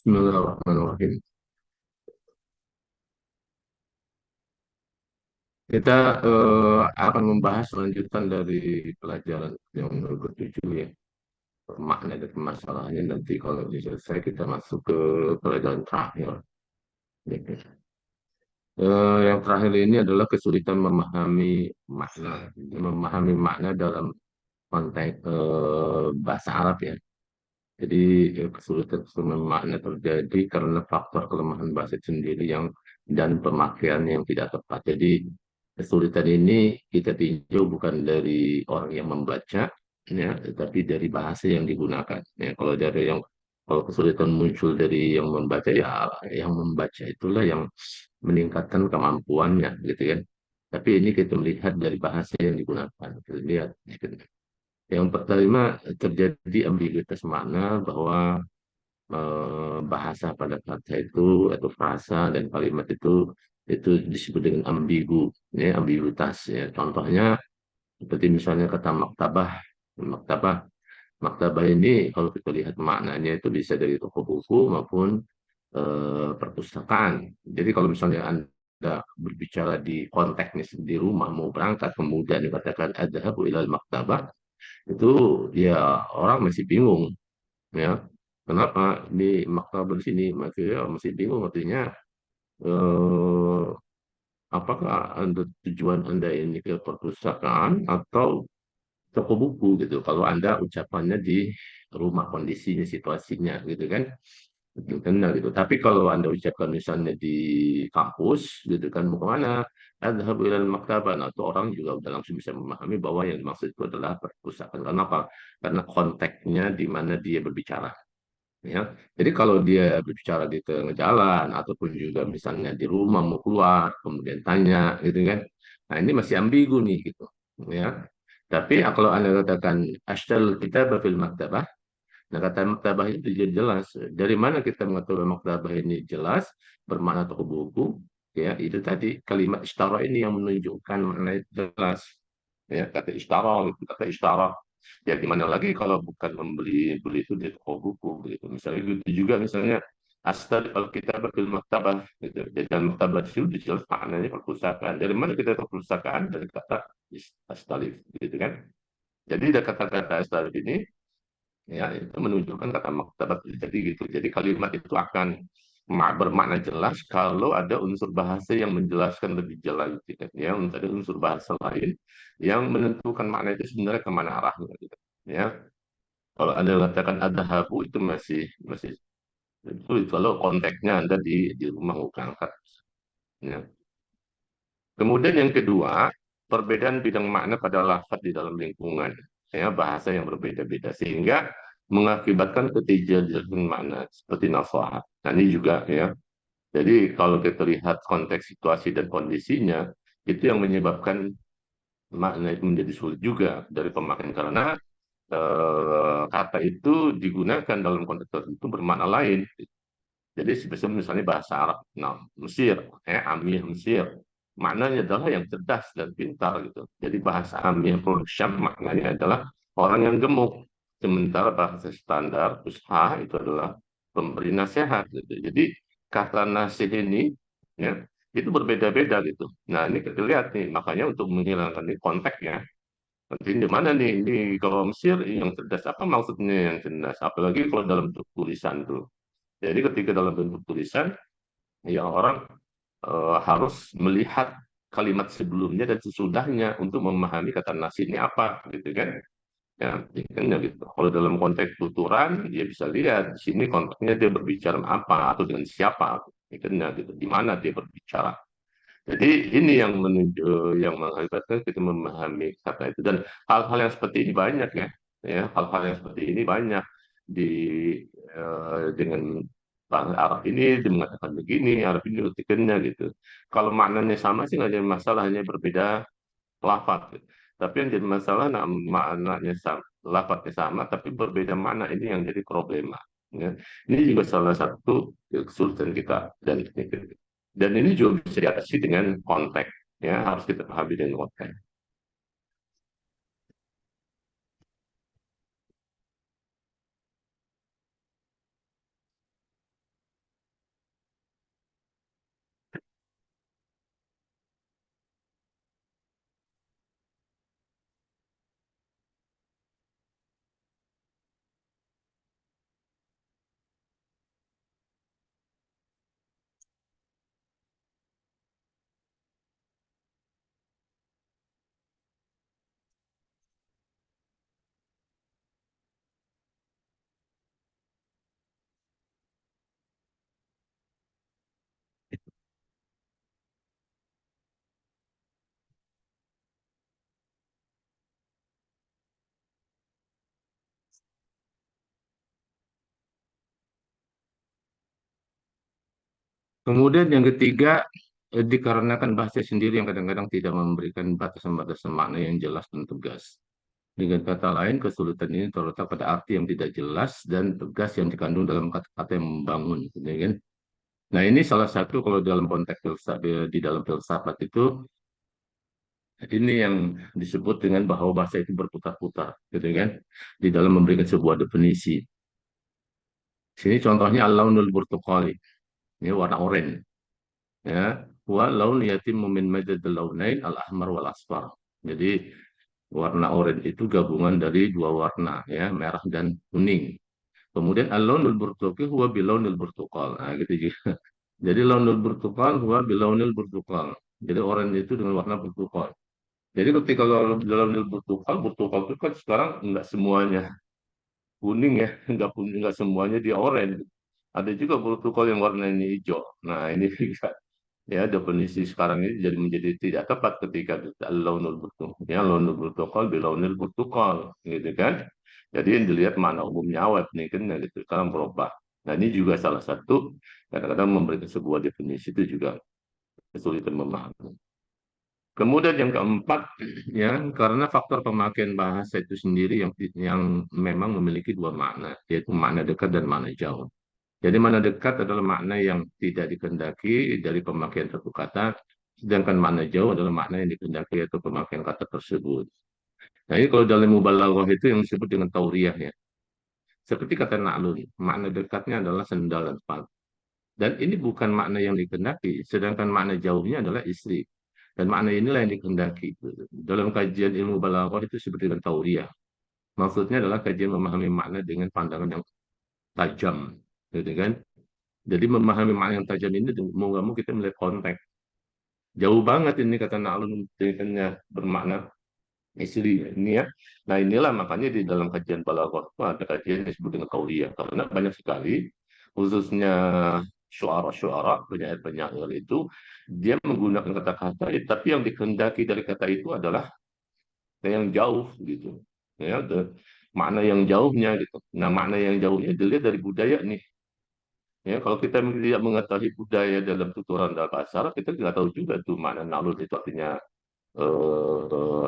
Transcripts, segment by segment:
Bismillahirrahmanirrahim. Kita akan membahas lanjutan dari pelajaran yang ke-7 ya. Makna dan permasalahannya nanti kalau selesai kita masuk ke pelajaran terakhir. Gitu. Yang terakhir ini adalah kesulitan memahami makna dalam konteks bahasa Arab ya. Jadi kesulitan makna terjadi karena faktor kelemahan bahasa sendiri dan pemakaian yang tidak tepat. Jadi kesulitan ini kita tinjau bukan dari orang yang membaca, ya, tetapi dari bahasa yang digunakan. Ya, kalau kesulitan muncul dari yang membaca, ya yang membaca itulah yang meningkatkan kemampuannya, gitu kan. Tapi ini kita melihat dari bahasa yang digunakan. Kita lihat, gitu. Yang pertama terjadi ambiguitas makna bahwa bahasa pada kata itu atau frasa dan kalimat itu disebut dengan ambigu, ya, ambiguitas ya. Contohnya seperti misalnya kata maktabah. Maktabah, maktabah ini kalau kita lihat maknanya itu bisa dari toko buku maupun perpustakaan. Jadi kalau misalnya Anda berbicara di konteks di rumah mau berangkat kemudian dikatakan adhabu ilal maktabah, itu ya orang masih bingung ya, kenapa di maktabah di sini masih bingung artinya eh, apakah tujuan anda ini ke perpustakaan atau toko buku gitu kalau anda ucapannya di rumah kondisinya situasinya gitu kan. Gitu kan, nah, gitu. Tapi kalau anda ucapkan misalnya di kampus gitu kan mau kemana, adhabu ilal maktabah, nah, itu orang juga udah langsung bisa memahami bahwa yang dimaksud itu adalah perpustakaan. Kenapa? Karena konteksnya di mana dia berbicara. Ya, jadi kalau dia berbicara di tengah jalan ataupun juga misalnya di rumah mau keluar, kemudian tanya, gitu kan. Nah ini masih ambigu nih, gitu. Ya, tapi kalau anda katakan asal kita fil maktabah, nah kata maktabah itu jadi jelas. Dari mana kita mengetahui maktabah ini jelas bermakna toko buku? Ya, itu tadi kalimat istara ini yang menunjukkan makna itu jelas. Ya, kata istara, itu kata istara. Ya gimana lagi kalau bukan membeli beli itu di toko buku gitu. Misalnya gitu juga misalnya asal kalau kita berfil maktabah gitu. Jadi dalam maktabah itu jelas maknanya perpustakaan. Dari mana kita tahu perpustakaan? Dari kata astalif gitu kan. Jadi dari kata-kata astalif ini ya itu menunjukkan kata maktabat jadi gitu. Jadi kalimat itu akan bermakna jelas kalau ada unsur bahasa yang menjelaskan lebih jelas gitu. Ya, ada unsur bahasa lain yang menentukan makna itu sebenarnya kemana arahnya gitu. Ya, kalau anda katakan ada habu itu masih masih sulit kalau konteksnya anda di rumah mau berangkat. Ya. Kemudian yang kedua, perbedaan bidang makna pada lafaz di dalam lingkungan, ya, bahasa yang berbeda-beda sehingga mengakibatkan ketidakjelasan makna seperti nasohat. Nah, ini juga ya. Jadi kalau kita lihat konteks situasi dan kondisinya, itu yang menyebabkan makna itu menjadi sulit juga dari pemakaian karena kata itu digunakan dalam konteks tertentu bermakna lain. Jadi sebesar misalnya bahasa Arab, nah, Mesir, Amir Mesir, maknanya adalah yang cerdas dan pintar gitu. Jadi bahasa Amir Syam maknanya adalah orang yang gemuk. Sementara bahasa standar Fusha itu adalah pemberi nasihat gitu. Jadi kata nasih ini ya itu berbeda-beda gitu. Nah ini kita lihat nih, makanya untuk menghilangkan ini konteksnya. Nanti di mana nih? Ini kalau Mesir yang cerdas apa maksudnya yang cerdas? Apalagi kalau dalam bentuk tulisan tuh. Jadi ketika dalam bentuk tulisan, ya orang harus melihat kalimat sebelumnya dan sesudahnya untuk memahami kata nasi ini apa, gitu kan? Ya, kan ya gitu. Kalau dalam konteks tuturan, dia bisa lihat di sini konteksnya dia berbicara apa atau dengan siapa, kan ya gitu. Di mana dia berbicara. Jadi ini yang yang mengakibatkan kita memahami kata itu dan hal-hal yang seperti ini banyak ya, ya hal-hal yang seperti ini banyak di dengan bahasa Arab ini dia mengatakan begini, Arab ini artikelnya gitu. Kalau maknanya sama sih nggak jadi masalah, hanya berbeda lafaz. Gitu. Tapi yang jadi masalah nah, maknanya sama, lafaznya sama tapi berbeda makna ini yang jadi problema. Ya. Ini juga salah satu kesulitan kita dan ini juga bisa diatasi dengan konteks, ya harus kita pahami dengan konteks. Kemudian yang ketiga, dikarenakan bahasa sendiri yang kadang-kadang tidak memberikan batasan-batasan makna yang jelas dan tegas. Dengan kata lain, kesulitan ini terletak pada arti yang tidak jelas dan tegas yang dikandung dalam kata-kata yang membangun, gitu kan? Nah, ini salah satu kalau dalam konteks filsafat, di dalam filsafat itu, ini yang disebut dengan bahwa bahasa itu berputar-putar, gitu kan? Di dalam memberikan sebuah definisi. Sini contohnya al-launul burtuqali, ini warna oranye, ya. Wa laun yatim min madadil launain al-ahmar wal asfar. Jadi warna oranye itu gabungan dari dua warna, ya, merah dan kuning. Kemudian al-launul burtuqi huwa bilaunil burtuqal. Nah, gitu juga. Jadi launul burtuqal huwa bilaunil burtuqal. Jadi oranye itu dengan warna burtuqal. Jadi ketika kalau launul burtuqal, burtuqal itu kan sekarang enggak semuanya kuning, ya, enggak semuanya dia oranye. Ada juga burtukol yang warnanya hijau. Nah, ini juga, ya, definisi sekarang ini jadi menjadi tidak tepat ketika launul burtukol, ya, launul burtukol bilaunil burtukol, gitu kan. Jadi yang dilihat mana umumnya awet nih kan, ya, gitu. Sekarang berubah. Nah, ini juga salah satu kadang-kadang memberikan sebuah definisi itu juga kesulitan memahami. Kemudian yang keempat, ya, karena faktor pemakaian bahasa itu sendiri yang memang memiliki dua makna, yaitu makna dekat dan makna jauh. Jadi makna dekat adalah makna yang tidak dikehendaki dari pemakaian satu kata, sedangkan makna jauh adalah makna yang dikehendaki atau pemakaian kata tersebut. Nah, ini kalau dalam mubalaghah itu yang disebut dengan tauriyah, ya. Seperti kata na'lun, makna dekatnya adalah sendal dan sepatu. Dan ini bukan makna yang dikehendaki, sedangkan makna jauhnya adalah istri. Dan makna inilah yang dikehendaki. Dalam kajian ilmu balaghah itu disebut dengan tauriyah. Maksudnya adalah kajian memahami makna dengan pandangan yang tajam, gitu kan? Jadi memahami makna yang tajam ini mau nggak mau kita melihat konteks. Jauh banget ini kata Na'lun dengan bermakna istri ini, ya. Nah, inilah makanya di dalam kajian balaghah itu ada kajian yang disebut dengan qauliyah karena banyak sekali khususnya syuara-syuara, penyair-penyair itu dia menggunakan kata-kata tapi yang dikehendaki dari kata itu adalah yang jauh, gitu. Ya, makna yang jauhnya gitu. Nah, makna yang jauhnya dilihat dari budaya nih. Ya, kalau kita tidak mengetahui budaya dalam tuturan dalam bahasa Arab, kita nggak tahu juga tuh makna nalur itu artinya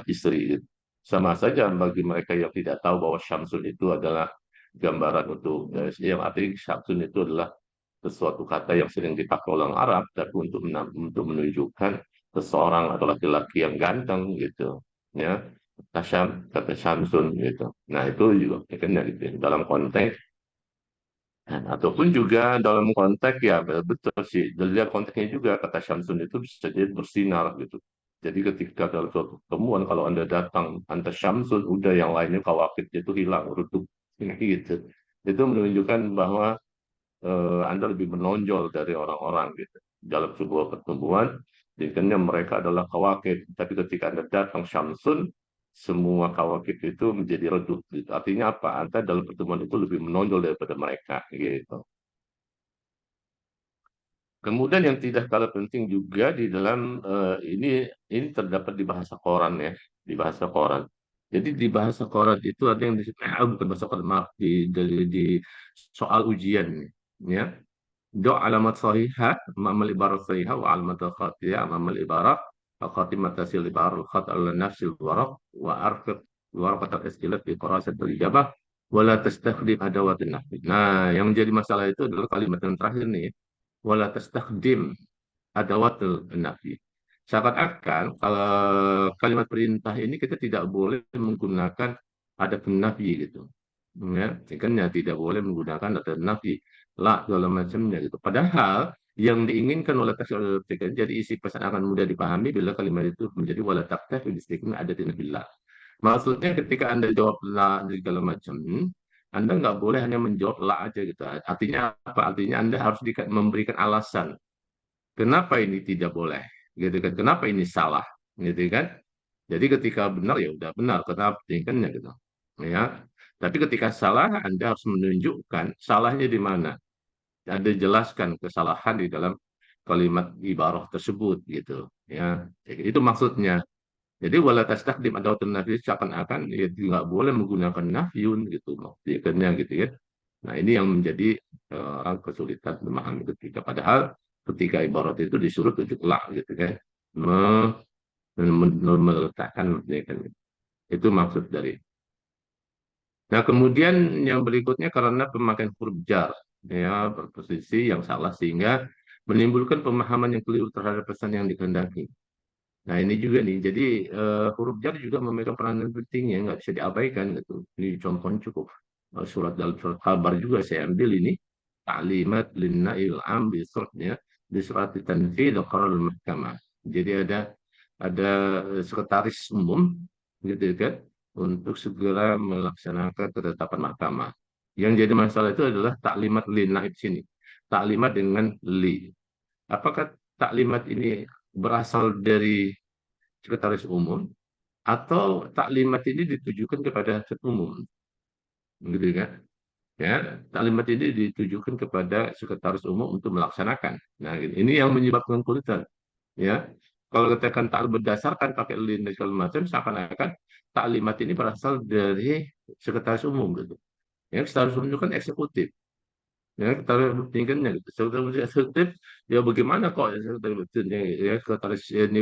istri. Sama saja bagi mereka yang tidak tahu bahwa Syamsun itu adalah gambaran untuk yang artinya Syamsun itu adalah sesuatu kata yang sering dipakai orang Arab, tapi untuk menunjukkan seseorang atau laki-laki yang ganteng, gitu. Ya, kata Syamsun gitu. Nah, itu juga kan ya, gitu. Dalam konteks. Nah, ataupun juga dalam konteks, ya, betul sih. Dilihat konteksnya juga kata Syamsun itu bisa jadi bersinar, gitu. Jadi ketika dalam suatu pertemuan kalau Anda datang Anda Syamsun, udah yang lainnya kawakibnya itu hilang, redup, gitu. Itu menunjukkan bahwa Anda lebih menonjol dari orang-orang, gitu. Dalam sebuah pertemuan, jadinya mereka adalah kawakib. Tapi ketika Anda datang Syamsun, semua kawakib itu menjadi redup, gitu. Artinya apa? Anda dalam pertemuan itu lebih menonjol daripada mereka, gitu. Kemudian yang tidak kalah penting juga di dalam ini terdapat di bahasa koran, ya, di bahasa koran. Jadi di bahasa koran itu ada yang disebut bukan bahasa koran, maaf, di soal ujian, ya. Do alamat sahihah ma'amal ibarat sahihah wa alamat al-khatiyah ma'amal ibarat al-khatimah tasil ibarat al-khat ala nafsil waraq wa arfiq waraqat al-istilat di qarasat al-ijabah wala tastakhdim adawatin nahwi. Nah, yang menjadi masalah itu adalah kalimat yang terakhir nih, wala tastakhdim adawatul nafi. Seakan-akan kalau kalimat perintah ini kita tidak boleh menggunakan ada nafi, gitu. Ya, kan ya tidak boleh menggunakan ada nafi, la segala macamnya, gitu. Padahal yang diinginkan oleh teks jadi isi pesan akan mudah dipahami bila kalimat itu menjadi wala taktafi bistikna ada billah. Maksudnya ketika Anda jawab la dan segala macam, Anda nggak boleh hanya menjawab la aja, gitu. Artinya apa? Artinya Anda harus memberikan alasan. Kenapa ini tidak boleh? Gitu kan? Kenapa ini salah? Gitu kan? Jadi ketika benar ya udah benar, kenapa kan ya, gitu. Ya. Tapi ketika salah Anda harus menunjukkan salahnya di mana. Anda jelaskan kesalahan di dalam kalimat ibarah tersebut, gitu. Ya. Jadi itu maksudnya. Jadi wala tastakdim adawatun nafi seakan-akan ya nggak boleh menggunakan nafyun, gitu. Maksudnya gitu ya. Nah, ini yang menjadi orang kesulitan memahami ketika padahal ketika ibarat itu disuruh tujuh lah gitu kan, meletakkan ya kan. Itu maksud dari. Nah, kemudian yang berikutnya karena pemakaian huruf jar, ya, berposisi yang salah sehingga menimbulkan pemahaman yang keliru terhadap pesan yang dikehendaki. Nah, ini juga nih, jadi huruf jar juga memegang peranan penting yang nggak bisa diabaikan gitu. Ini contohnya cukup surat dalam surat kabar juga saya ambil ini taklimat linna'il am di surat tanfidz qararul mahkamah. Jadi ada sekretaris umum gitu kan untuk segera melaksanakan ketetapan mahkamah. Yang jadi masalah itu adalah taklimat lina di sini. Taklimat dengan li. Apakah taklimat ini berasal dari sekretaris umum atau taklimat ini ditujukan kepada ketua umum, gitu kan? Ya, taklimat ini ditujukan kepada sekretaris umum untuk melaksanakan. Nah, ini yang menyebabkan kesulitan. Ya, kalau katakan tak berdasarkan pakai lin dan segala macam, seakan-akan taklimat ini berasal dari sekretaris umum gitu. Ya, sekretaris umum itu kan eksekutif. Ya, kita tingkatnya gitu. Sekretaris eksekutif, ya bagaimana kok ya sekretaris ini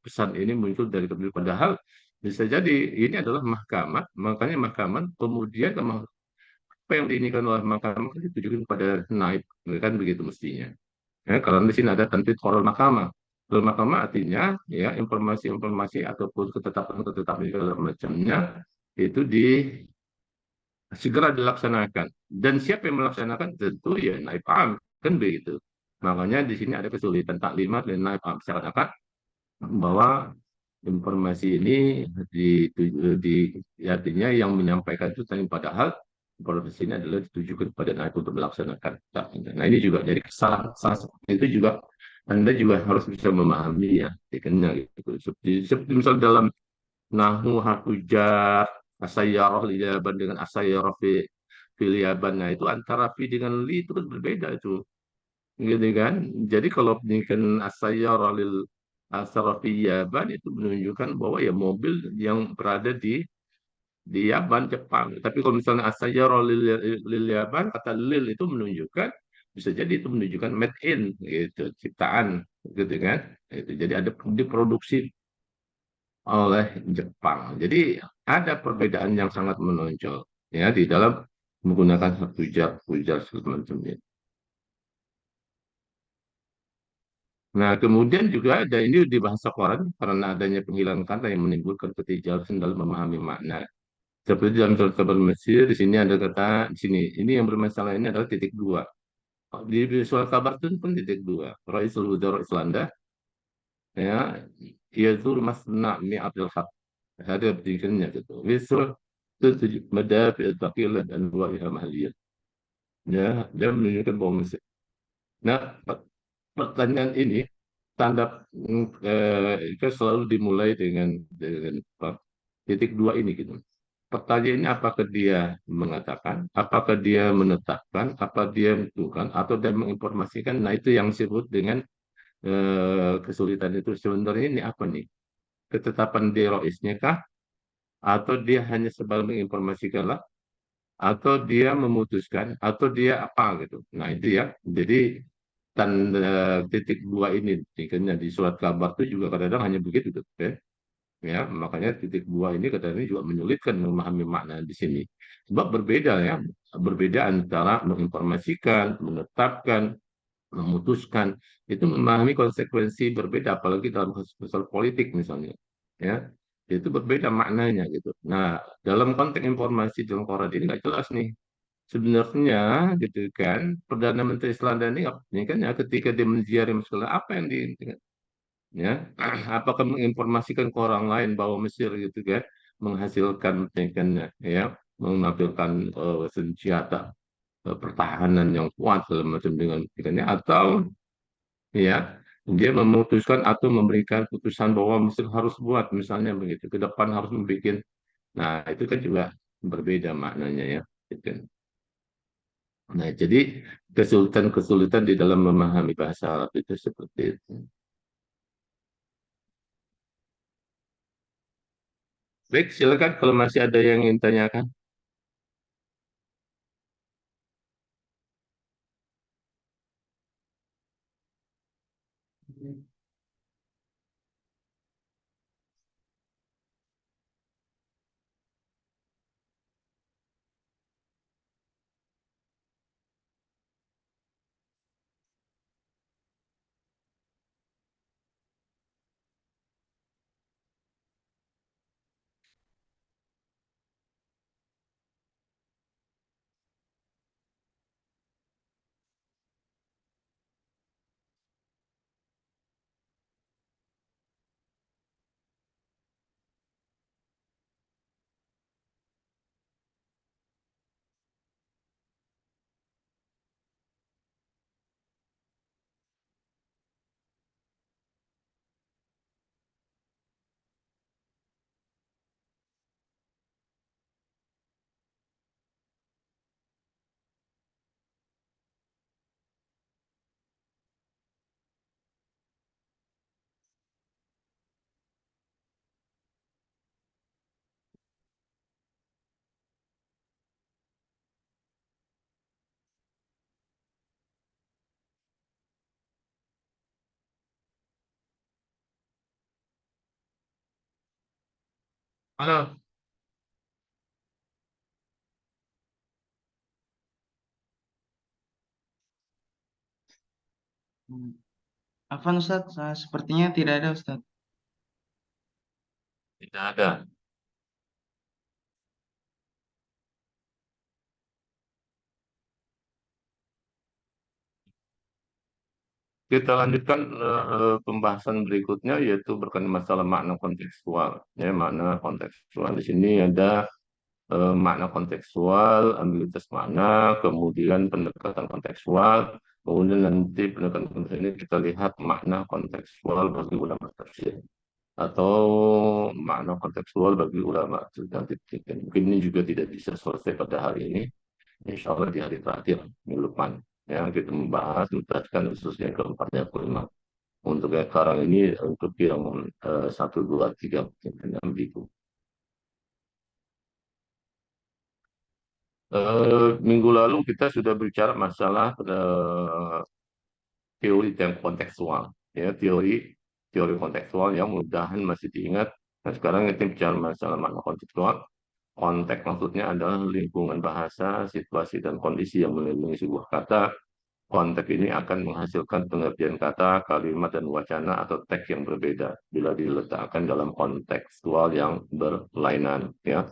pesan ini muncul dari kepala padahal bisa jadi ini adalah mahkamah, makanya mahkamah kemudian apa yang diinginkan oleh mahkamah ditujukan kepada naib, kan begitu mestinya. Ya, karena di sini ada tanfidz qaror mahkamah. Qaror mahkamah artinya ya informasi-informasi ataupun ketetapan-ketetapan segala macamnya itu segera dilaksanakan. Dan siapa yang melaksanakan? Tentu ya naib am, kan begitu. Makanya di sini ada kesulitan taklimat dan naib am. Seakan-akan bahwa informasi ini artinya yang menyampaikan itu tadi padahal informasi ini adalah ditujukan kepada naib untuk melaksanakan. Nah ini juga jadi kesalahan seperti itu juga Anda juga harus bisa memahami ya, gitu. Seperti misal dalam nahu hatujar asayyarah liyaban dengan asayyarah filiaban. Nah itu antara fi dengan li itu kan berbeda itu, gitu kan. Jadi kalau kan asayyarah lil asayyarah filiaban itu menunjukkan bahwa ya mobil yang berada di Yaban Jepang. Tapi kalau misalnya asayyarah lil Yaban, kata lil itu menunjukkan bisa jadi itu menunjukkan made in gitu, ciptaan gitu kan. Itu jadi ada diproduksi oleh Jepang. Jadi ada perbedaan yang sangat menonjol ya di dalam menggunakan hujar semacam ini. Nah, kemudian juga ada ini di bahasa koran karena adanya penghilangan kata yang menimbulkan ketidakjelasan dalam memahami makna. Seperti dalam surat kabar Mesir, di sini ada kata di sini. Ini yang bermasalah ini adalah titik dua. Di surat kabar itu pun titik dua. Raisul Wudara Islanda ya yazur masna mi'atul haq. Ada pendidikannya gitu. Wisr tujuh madafi taqilah dan wa'iha mahaliyah. Ya, dia menunjukkan bahwa Mesir. Nah, pertanyaan ini tanda itu selalu dimulai dengan titik dua ini gitu. Pertanyaannya apakah dia mengatakan, apakah dia menetapkan, apa dia menentukan, atau dia menginformasikan. Nah, itu yang disebut dengan kesulitan itu. Sebenarnya ini apa nih? Ketetapan deroisnya kah? Atau dia hanya sebagai menginformasikan lah? Atau dia memutuskan? Atau dia apa gitu? Nah, itu ya. Jadi tanda titik dua ini, tiketnya di surat kabar itu juga kadang-kadang hanya begitu tuh. Ya, makanya titik dua ini kadang-kadang juga menyulitkan memahami makna di sini. Sebab berbeda ya, berbeda antara menginformasikan, menetapkan, memutuskan, itu memahami konsekuensi berbeda, apalagi dalam soal politik misalnya. Ya, itu berbeda maknanya gitu. Nah, dalam konteks informasi dalam Quran ini nggak jelas nih. Sebenarnya gitu kan, Perdana Menteri Selanda ini kan ya ketika dia menziarahi Mesir, apa yang di ya apakah menginformasikan ke orang lain bahwa Mesir gitu kan menghasilkan ikannya ya menampilkan senjata pertahanan yang kuat segala macam dengan ikannya atau ya dia memutuskan atau memberikan putusan bahwa Mesir harus buat misalnya begitu ke depan harus membuat. Nah itu kan juga berbeda maknanya ya gitu. Nah jadi kesulitan-kesulitan di dalam memahami bahasa Arab itu seperti itu. Baik, silakan kalau masih ada yang ingin tanyakan. Halo, hmm, Afan Ustaz, sepertinya tidak ada Ustaz. Tidak ada. Kita lanjutkan pembahasan berikutnya yaitu berkenaan masalah makna kontekstual. Ya, makna kontekstual di sini ada makna kontekstual, ambiguitas makna, kemudian pendekatan kontekstual, kemudian nanti pendekatan kontekstual ini kita lihat makna kontekstual bagi ulama tafsir atau makna kontekstual bagi ulama nanti. Mungkin ini juga tidak bisa selesai pada hari ini. Insya Allah di hari terakhir minggu depan yang kita membahas menjelaskan khususnya keempatnya kelima. Untuk yang sekarang ini untuk yang satu dua tiga yang ambigu. Minggu lalu kita sudah bicara masalah teori dan kontekstual, ya teori kontekstual yang mudahan masih diingat. Nah, sekarang kita bicara masalah makna kontekstual. Konteks maksudnya adalah lingkungan bahasa, situasi dan kondisi yang melindungi sebuah kata. Konteks ini akan menghasilkan pengertian kata, kalimat, dan wacana atau teks yang berbeda bila diletakkan dalam kontekstual yang berlainan. Ya.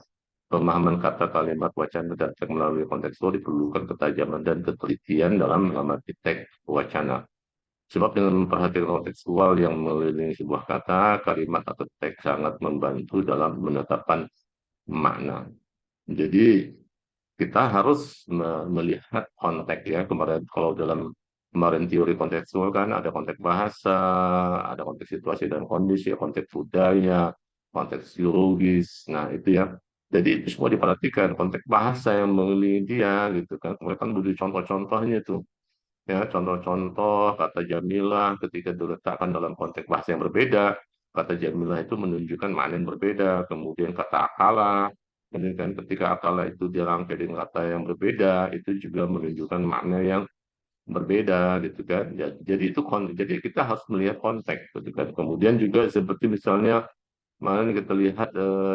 Pemahaman kata, kalimat, wacana, dan teks melalui kontekstual diperlukan ketajaman dan ketelitian dalam mengamati teks wacana. Sebab dengan memperhatikan kontekstual yang mengelilingi sebuah kata, kalimat, atau teks sangat membantu dalam menetapkan makna. Jadi kita harus melihat konteks ya. Kemarin kalau dalam kemarin teori kontekstual kan ada konteks bahasa, ada konteks situasi dan kondisi, konteks budaya, konteks biologis. Nah, itu ya. Jadi itu semua diperhatikan konteks bahasa yang mengelilingi dia gitu kan. Mereka kan butuh contoh-contohnya tuh. Ya, contoh-contoh kata Jamilah ketika diletakkan dalam konteks bahasa yang berbeda, kata Jamilah itu menunjukkan makna yang berbeda. Kemudian kata akala, kemudian ketika akala itu dirangkai dengan kata yang berbeda, itu juga menunjukkan makna yang berbeda gitu kan. Jadi itu jadi kita harus melihat konteks gitu kan. Kemudian juga seperti misalnya mana kita lihat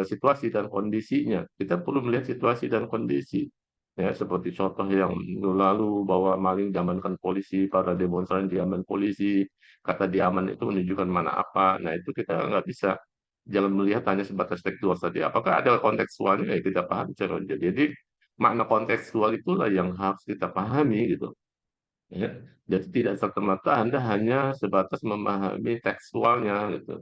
situasi dan kondisinya. Kita perlu melihat situasi dan kondisi. Ya, seperti contoh yang minggu lalu bahwa maling diamankan polisi, para demonstran diaman polisi, kata diaman itu menunjukkan mana apa. Nah, itu kita nggak bisa jangan melihat hanya sebatas tekstual saja. Apakah ada kontekstualnya? Ya kita paham cara jadi makna kontekstual itulah yang harus kita pahami gitu. Ya. Jadi tidak serta-merta Anda hanya sebatas memahami tekstualnya gitu.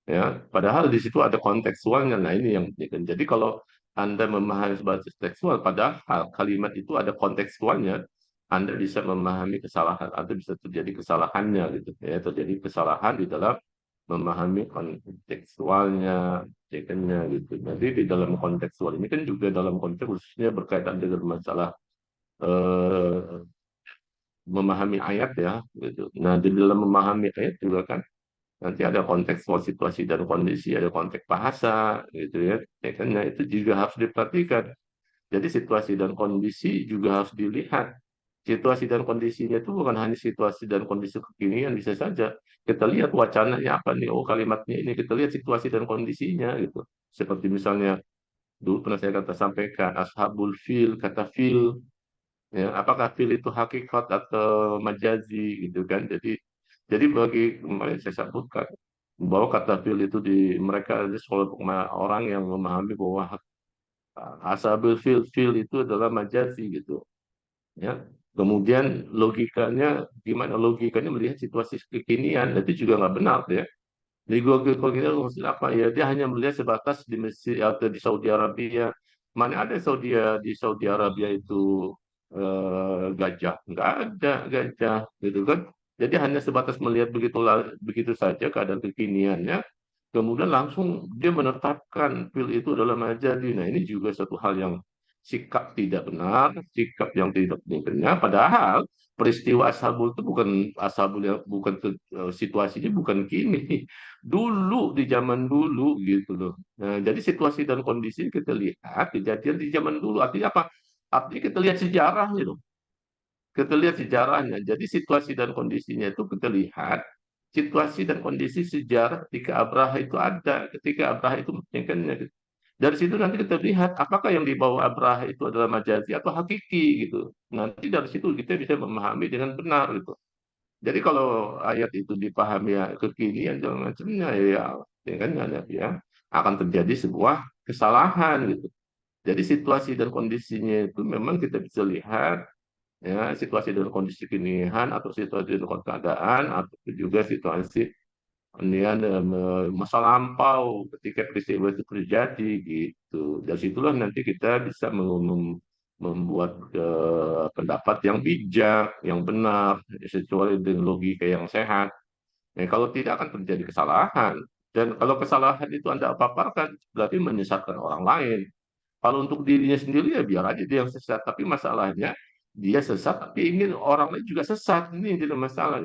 Ya, padahal di situ ada kontekstualnya. Nah, ini yang penting. Jadi kalau Anda memahami sebatas tekstual, padahal kalimat itu ada kontekstualnya, Anda bisa memahami kesalahan, Anda bisa terjadi kesalahannya gitu. Ya, terjadi kesalahan di dalam memahami kontekstualnya, cekennya gitu. Jadi di dalam kontekstual ini kan juga dalam konteks khususnya berkaitan dengan masalah eh, memahami ayat ya gitu. Nah, di dalam memahami ayat juga kan nanti ada konteks situasi dan kondisi, ada konteks bahasa gitu ya. Ya kan, nah, itu juga harus diperhatikan. Jadi situasi dan kondisi juga harus dilihat. Situasi dan kondisinya itu bukan hanya situasi dan kondisi kekinian, bisa saja kita lihat wacananya apa nih, oh kalimatnya ini, kita lihat situasi dan kondisinya gitu. Seperti misalnya dulu pernah saya kata sampaikan ashabul fil, kata fil. Ya, apakah fil itu hakikat atau majazi gitu kan? Jadi bagi kemarin saya sebutkan bahwa kata fil itu di mereka ada sekelompok orang yang memahami bahwa asabil fil itu adalah majazi gitu. Ya, kemudian logikanya gimana? Logikanya melihat situasi kekinian itu juga nggak benar ya. Jadi kalau kita maksudnya apa ya? Dia hanya melihat sebatas di Mesir atau di Saudi Arabia. Mana ada di Saudi Arabia itu gajah? Nggak ada gajah, gitu kan? Jadi hanya sebatas melihat begitu saja keadaan kekiniannya. Kemudian langsung dia menetapkan pil itu adalah majadi. Nah, ini juga satu hal yang sikap tidak benar, sikap yang tidak benar. Padahal peristiwa Ashabul itu bukan Ashabul yang bukan situasinya bukan kini. Dulu di zaman dulu gitu loh. Nah, jadi situasi dan kondisi kita lihat kejadian di zaman dulu. Artinya apa? Artinya kita lihat sejarah gitu. Kita lihat sejarahnya. Jadi situasi dan kondisinya itu kita lihat situasi dan kondisi sejarah ketika Abraha itu ada, ketika Abraha itu meninggalkannya. Dari situ nanti kita lihat apakah yang dibawa Abraha itu adalah majazi atau hakiki gitu. Nanti dari situ kita bisa memahami dengan benar gitu. Jadi kalau ayat itu dipahami ya, kekinian segala macamnya ya kan ya akan terjadi sebuah kesalahan gitu. Jadi situasi dan kondisinya itu memang kita bisa lihat ya situasi dan kondisi kekinian atau situasi dan keadaan atau juga situasi kemudian masa lampau ketika peristiwa itu terjadi gitu. Dari situlah nanti kita bisa membuat pendapat yang bijak, yang benar, sesuai dengan logika yang sehat. Kalau tidak akan terjadi kesalahan. Dan kalau kesalahan itu Anda paparkan, berarti menyesatkan orang lain. Kalau untuk dirinya sendiri ya biar aja dia yang sesat. Tapi masalahnya dia sesat tapi ingin orang lain juga sesat. Ini yang jadi masalah.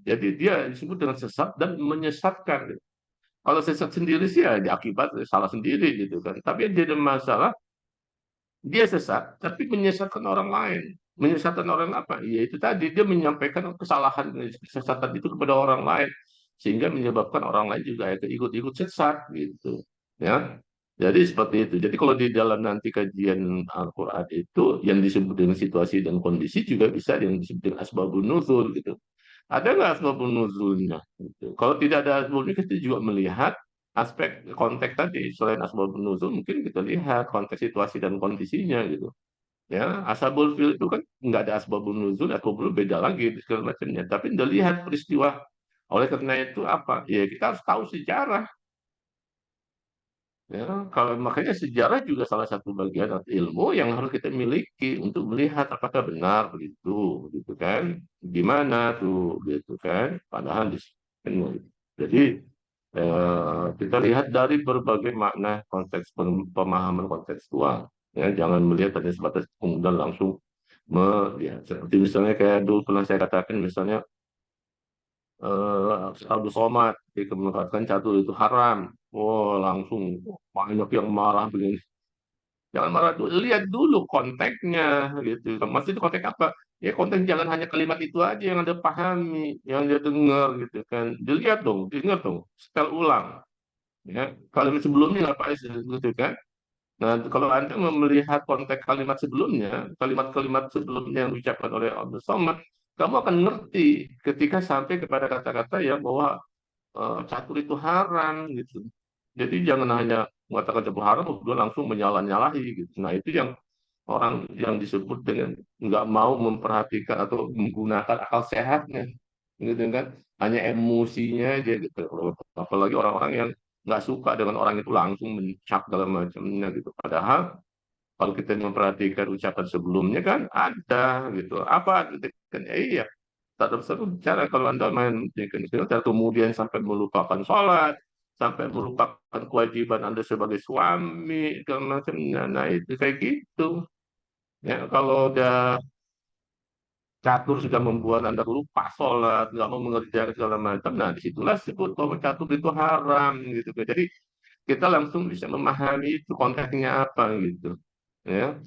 Jadi dia disebut dengan sesat dan menyesatkan. Kalau sesat sendiri sih ya akibat salah sendiri gitu kan. Tapi yang jadi masalah dia sesat tapi menyesatkan orang lain. Menyesatkan orang apa? Ya itu tadi dia menyampaikan kesalahan kesesatan itu kepada orang lain sehingga menyebabkan orang lain juga ikut-ikut sesat gitu. Ya. Jadi seperti itu. Jadi kalau di dalam nanti kajian Al-Qur'an itu yang disebut dengan situasi dan kondisi juga bisa yang disebut dengan asbabun nuzul gitu. Ada nggak asbabun nuzulnya? Gitu. Kalau tidak ada asbabun kita juga melihat aspek konteks tadi. Selain asbabun nuzul, mungkin kita lihat konteks situasi dan kondisinya gitu. Ya, asbabul fil itu kan nggak ada asbabun nuzul, asbabun nuzul beda lagi segala macamnya. Tapi kita lihat peristiwa. Oleh karena itu apa? Ya kita harus tahu sejarah. Ya, kalau makanya sejarah juga salah satu bagian ilmu yang harus kita miliki untuk melihat apakah benar begitu, gitu kan? Gimana tuh, gitu kan? Padahal di jadi kita lihat dari berbagai makna konteks pemahaman kontekstual. Ya, jangan melihat hanya sebatas kemudian langsung ya, seperti misalnya kayak dulu pernah saya katakan misalnya Abdul Somad ketika mengatakan catur itu haram. Oh, langsung banyak yang marah begini. Jangan marah dulu, lihat dulu konteksnya gitu. Maksudnya konteks apa? Ya konteks jangan hanya kalimat itu aja yang Anda pahami, yang Anda dengar gitu kan. Dilihat dong, diingat dong, setel ulang. Ya, kalimat sebelumnya ngapain gitu kan? Nah, kalau Anda melihat konteks kalimat sebelumnya, kalimat-kalimat sebelumnya yang diucapkan oleh Abdul Somad, kamu akan ngerti ketika sampai kepada kata-kata yang bahwa catur itu haram gitu. Jadi jangan hanya mengatakan catur haram kemudian langsung menyalah-nyalahi gitu. Nah itu yang orang yang disebut dengan nggak mau memperhatikan atau menggunakan akal sehatnya, gitu kan? Hanya emosinya aja gitu. Apalagi orang-orang yang nggak suka dengan orang itu langsung mencap dalam macamnya gitu. Padahal kalau kita memperhatikan ucapan sebelumnya kan ada gitu. Apa gitu kan? Ya, iya, tak ada satu bicara kalau Anda main chicken filter kemudian sampai melupakan sholat, sampai melupakan kewajiban Anda sebagai suami, segala macamnya. Nah, itu kayak gitu. Ya, kalau udah catur sudah membuat Anda lupa sholat, nggak mau mengerjakan segala macam, nah disitulah sebut bahwa catur itu haram gitu. Jadi kita langsung bisa memahami itu konteksnya apa gitu. Ya.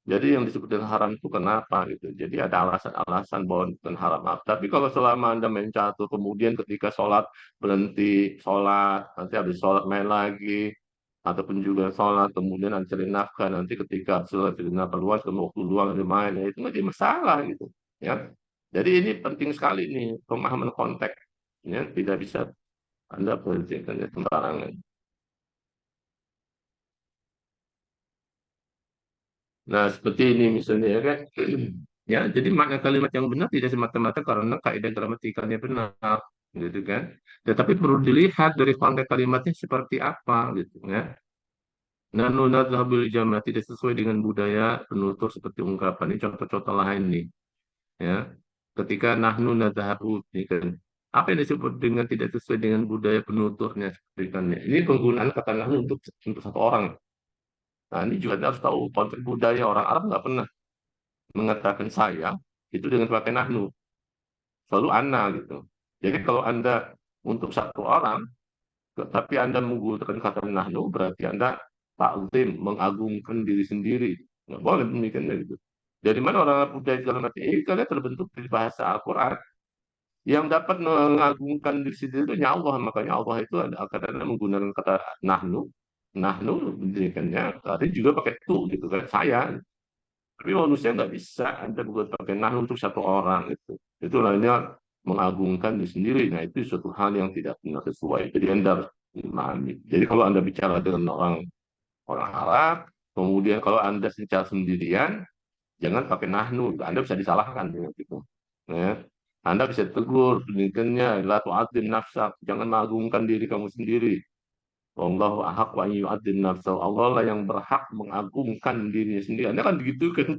Jadi yang disebut dengan haram itu kenapa gitu. Jadi ada alasan-alasan bahwa itu kan haram. Tapi kalau selama Anda main catur, kemudian ketika sholat berhenti sholat, nanti habis sholat main lagi, ataupun juga sholat, kemudian Anda cari nafkah, nanti ketika sholat cari nafkah luas, kemudian waktu luang Anda main, ya itu nggak jadi masalah gitu. Ya. Jadi ini penting sekali nih pemahaman konteks. Ya, tidak bisa Anda berhentikan sembarangan. Nah, seperti ini misalnya ya kan. Ya, jadi makna kalimat yang benar tidak semata-mata karena kaidah gramatikanya benar, gitu kan. Tetapi perlu dilihat dari konteks kalimatnya seperti apa, gitu ya. Nanu nadhabil jamaah tidak sesuai dengan budaya penutur seperti ungkapan ini contoh-contoh lain nih, ya. Ketika nahnu nadhabu ini kan apa yang disebut dengan tidak sesuai dengan budaya penuturnya seperti kan ya. Ini penggunaan kata nahnu untuk satu orang. Nah, ini juga harus tahu konteks budaya orang Arab nggak pernah mengatakan saya itu dengan pakai nahnu, selalu ana gitu. Jadi kalau Anda untuk satu orang, tapi Anda menggunakan kata nahnu, berarti Anda takzim, mengagungkan diri sendiri. Nggak boleh demikian gitu. Dari mana orang budaya segala macam ini kalian terbentuk dari bahasa Al-Quran. Yang dapat mengagungkan diri sendiri itu hanya Allah. Makanya Allah itu ada kadang menggunakan kata nahnu. nahnu pendidikannya tadi juga pakai tu gitu kan, saya. Tapi manusia nggak bisa Anda buat pakai nahnu untuk satu orang itu. Itu lainnya mengagungkan diri sendiri. Nah itu suatu hal yang tidak benar sesuai. Jadi Anda harus memahami. Jadi kalau Anda bicara dengan orang orang Arab, kemudian kalau Anda secara sendirian, jangan pakai nahnu. Anda bisa disalahkan dengan itu. Ya. Anda bisa tegur pendidikannya, la tu'adzim nafsak, jangan mengagungkan diri kamu sendiri. Wallahu ahaq wa yu'adzim nafsahu. Allah lah yang berhak mengagungkan dirinya sendiri. Anda kan begitu kan.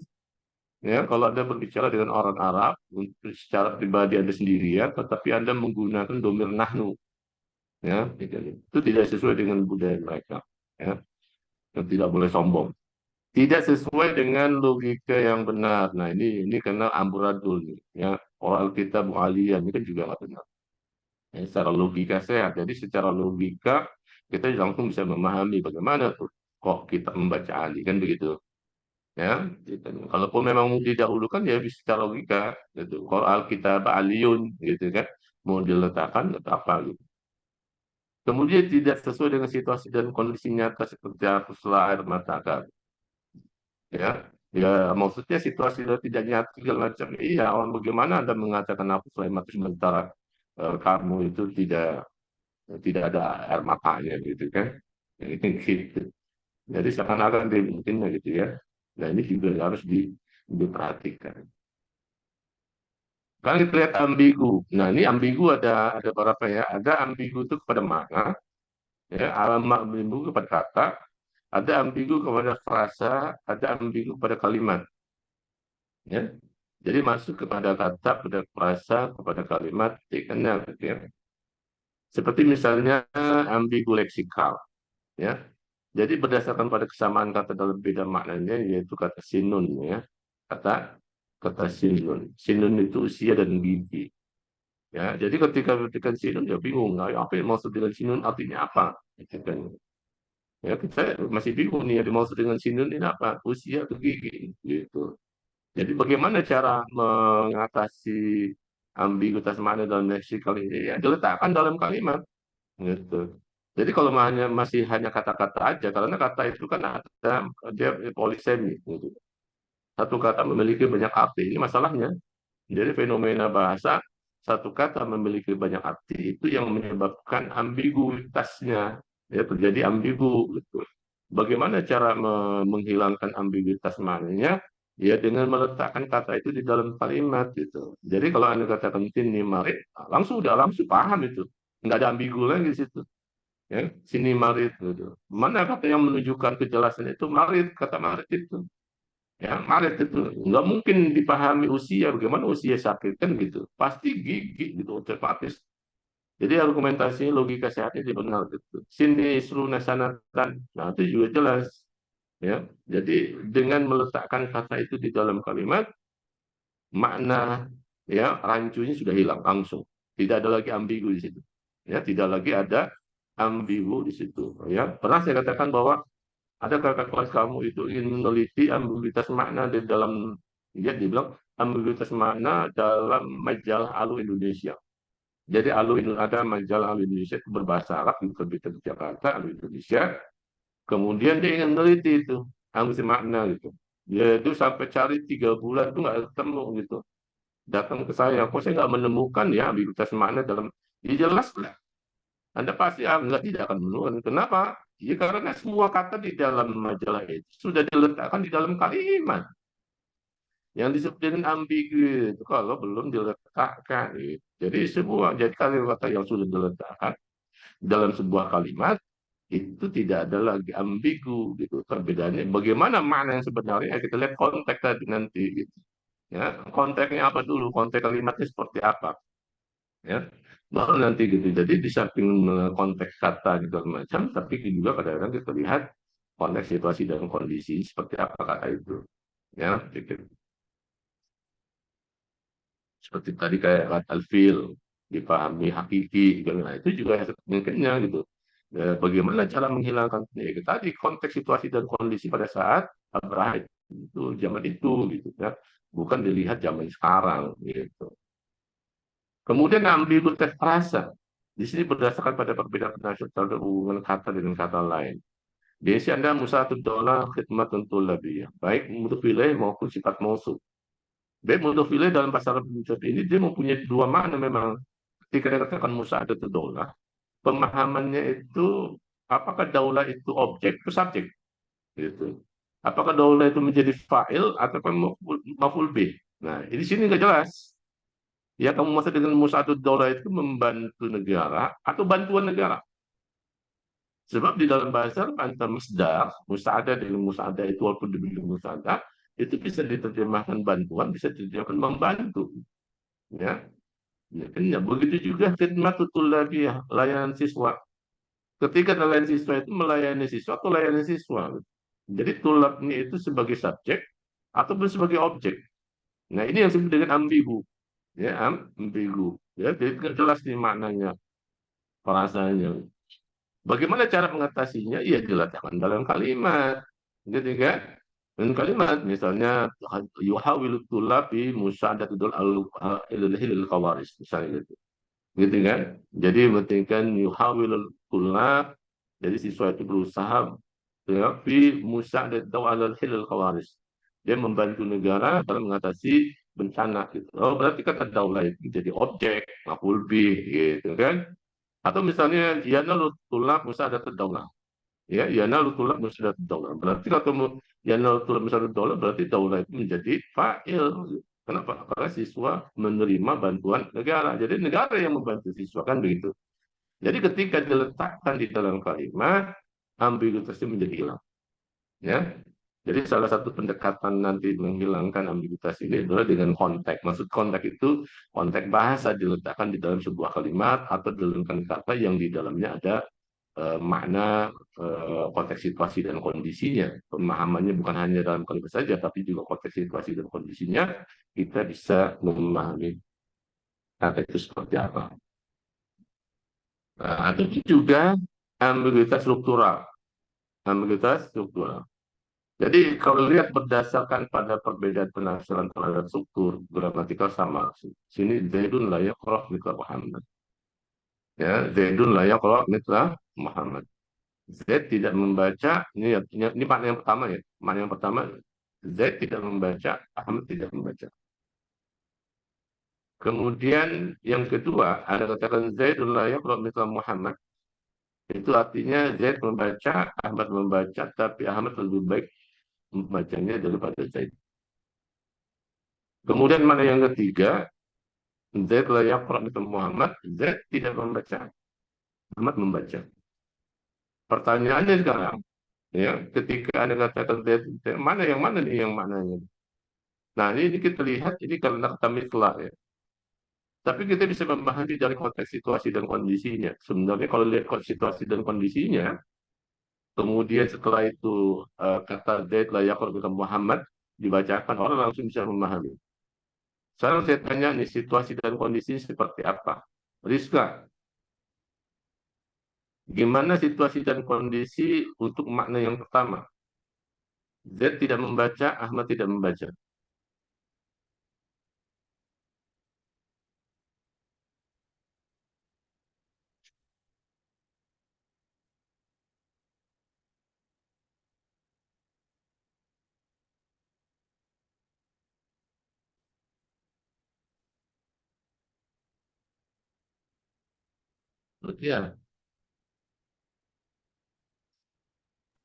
Ya, kalau Anda berbicara dengan orang Arab, untuk secara pribadi Anda sendirian, tetapi Anda menggunakan domir nahnu, ya, itu tidak sesuai dengan budaya mereka, ya, yang tidak boleh sombong. Tidak sesuai dengan logika yang benar. Nah, ini karena amburadul nih, ya, oral kita mu'aliyah ini kan juga nggak benar. Ya, secara logika sehat. Jadi secara logika kita langsung bisa memahami bagaimana tuh kok kita membaca Ali kan begitu. Ya gitu. Kalaupun memang mau didahulukan ya bisa secara logika gitu. Kalau Alkitab aliyun gitu kan mau diletakkan atau apa gitu. Kemudian tidak sesuai dengan situasi dan kondisi nyata seperti arus air mata kan. Ya, ya maksudnya situasi sudah tidak nyata segala macam. Iya, orang bagaimana Anda mengatakan arus air mata sementara kamu itu tidak ada air matanya gitu kan. Gitu. Jadi seakan-akan dimungkinkan gitu ya. Nah ini juga harus diperhatikan. Kan kita lihat ambigu. Nah, ini ambigu ada berapa ya? Ada ambigu itu kepada mana? Ya, alamat ambigu kepada kata, ada ambigu kepada frasa, ada ambigu pada kalimat. Ya, jadi masuk kepada kata, pada frasa, kepada kalimat, ikannya, gitu ya. Seperti misalnya ambigu leksikal. Ya, jadi berdasarkan pada kesamaan kata dalam beda maknanya, yaitu kata sinun, ya. Kata kata sinun. Sinun itu usia dan gigi. Ya, jadi ketika berikan sinun ya bingung, nah, apa yang maksud dengan sinun artinya apa? Gitu kan. Ya, kita masih bingung nih, yang dimaksud dengan sinun ini apa? Usia atau gigi? Gitu. Jadi bagaimana cara mengatasi ambiguitas makna dalam leksikal ini? Ya, diletakkan dalam kalimat. Gitu. Jadi kalau masih hanya kata-kata aja, karena kata itu kan ada dia polisemi. Gitu. Satu kata memiliki banyak arti. Ini masalahnya. Jadi fenomena bahasa satu kata memiliki banyak arti itu yang menyebabkan ambiguitasnya, ya terjadi ambigu gitu. Bagaimana cara menghilangkan ambiguitas maknanya? Ya dengan meletakkan kata itu di dalam kalimat gitu. Jadi kalau Anda katakan sini marit, langsung paham itu. Nggak ada ambigu lagi di situ. Ya, sini marit gitu. Mana kata yang menunjukkan kejelasan itu marit, kata marit itu. Ya, Maret itu nggak mungkin dipahami usia, bagaimana usia sakit kan gitu. Pasti gigi gitu otomatis. Jadi argumentasi logika sehatnya itu benar gitu. Sini seru nasanatan, nah itu juga jelas. Ya, jadi dengan meletakkan kata itu di dalam kalimat, makna ya rancunya sudah hilang langsung. Tidak ada lagi ambigu di situ. Ya, tidak lagi ada ambigu di situ. Ya, pernah saya katakan bahwa ada kakak kelas kamu itu ingin meneliti ambiguitas makna di dalam, dia dibilang ambiguitas makna dalam majalah Alu Indonesia. Jadi ada majalah Alu Indonesia itu berbahasa Arab diterbitkan di Jakarta, Alu Indonesia. Kemudian dia ingin meneliti itu ambiguitas makna gitu. Dia itu sampai cari 3 bulan itu nggak ketemu gitu. Datang ke saya, kok saya nggak menemukan ya ambiguitas makna dalam, ya jelas lah anda pasti nggak tidak akan menemukan. Kenapa? Ya karena semua kata di dalam majalah itu sudah diletakkan di dalam kalimat. Yang disebut dengan ambigu itu kalau belum diletakkan. Gitu. Jadi kata yang sudah diletakkan dalam sebuah kalimat itu tidak ada lagi ambigu gitu. Perbedaannya bagaimana makna yang sebenarnya kita lihat konteks tadi nanti gitu. Ya, konteksnya apa dulu? Konteks kalimatnya seperti apa? Ya baru nanti gitu. Jadi di samping konteks kata juga macam, tapi juga kadang-kadang kita lihat konteks situasi dan kondisi seperti apa kata itu. Ya, gitu. Seperti tadi kayak kata alfil dipahami hakiki, gitu. Nah itu juga mungkinnya gitu. Ya, bagaimana cara menghilangkan ya, tadi konteks situasi dan kondisi pada saat Abraha itu zaman itu gitu ya, bukan dilihat zaman sekarang gitu. Kemudian ambiguitas frasa. Di sini berdasarkan pada perbedaan penafsiran terhadap hubungan kata dengan kata lain. Biasa Anda $1 khidmatun tulabiyah, baik mudhof ilaih maupun sifat mausuf. Baik mudhof ilaih dalam bahasa Arab ini dia mempunyai dua makna memang. Ketika dikatakan musa'adatul daulah, pemahamannya itu apakah daulah itu objek atau subjek gitu. Apakah daulah itu menjadi fa'il atau maf'ul bih. Nah, di sini nggak jelas. Ya, kamu maksud dengan musa'adatul daulah itu membantu negara atau bantuan negara. Sebab di dalam bahasa Arab antara masdar, musa'adah dengan musa'adah itu walaupun dibilang musa'adah, itu bisa diterjemahkan bantuan, bisa diterjemahkan membantu. Ya, ya kan ya. Begitu juga khidmatul tulabiyah, layanan siswa. Ketika layanan siswa itu melayani siswa atau layani siswa. Jadi tulabnya itu sebagai subjek ataupun sebagai objek. Nah, ini yang disebut dengan ambigu. Ya, ambigu. Ya, jadi nggak jelas nih maknanya, perasaannya. Bagaimana cara mengatasinya? Ya diletakkan dalam kalimat. Gitu kan? Dalam kalimat, misalnya yuhawilu tulabi musa'adatul al-hilal qawaris. Misalnya gitu. Gitu kan? Jadi pentingkan yuhawilul tulab, jadi siswa itu berusaha tapi musa'adatul al-hilal qawaris. Dia membantu negara dalam mengatasi bencana gitu. Oh, berarti kata daulah itu jadi objek, maf'ul bih gitu kan? Atau misalnya yana tulab musa'adatul daulah. Ya, yana tulab musa'adatul daulah. Berarti kalau yana tulab musa'adatul daulah berarti daulah itu menjadi fa'il. Kenapa? Karena siswa menerima bantuan negara. Jadi negara yang membantu siswa kan begitu. Jadi ketika diletakkan di dalam kalimat, ambiguitasnya menjadi hilang. Ya, jadi salah satu pendekatan nanti menghilangkan ambiguitas ini adalah dengan konteks. Maksud konteks itu konteks bahasa diletakkan di dalam sebuah kalimat atau dalam kata yang di dalamnya ada makna, konteks situasi dan kondisinya. Pemahamannya bukan hanya dalam kalimat saja, tapi juga konteks situasi dan kondisinya. Kita bisa memahami kata itu seperti apa. Atau juga ambiguitas struktural. Ambiguitas struktural. Jadi kalau lihat berdasarkan pada perbedaan penafsiran terhadap struktur gramatikal sama. Sini Zaidun la yaqra mithla Muhammad. Ya, Zaidun la yaqra mithla Muhammad. Zaid tidak membaca, ini makna yang pertama ya. Makna yang pertama, Zaid tidak membaca, Ahmad tidak membaca. Kemudian yang kedua, ada katakan Zaidun la yaqra mithla Muhammad. Itu artinya Zaid membaca, Ahmad membaca, tapi Ahmad lebih baik membacanya daripada Zaid. Kemudian mana yang ketiga, Zaid la yaqra mithla Muhammad, Zaid tidak membaca, Ahmad membaca. Pertanyaannya sekarang, ya, ketika Anda katakan Zaid, mana yang mana nih yang maknanya? Nah, ini kita lihat ini karena kata mitlah ya. Tapi kita bisa memahami dari konteks situasi dan kondisinya. Sebenarnya kalau lihat situasi dan kondisinya, kemudian setelah itu kata Zaid la yaqra mithla Muhammad dibacakan, orang langsung bisa memahami. Sekarang saya tanya nih, situasi dan kondisi seperti apa? Rizka, gimana situasi dan kondisi untuk makna yang pertama? Z tidak membaca, Ahmad tidak membaca. Ya,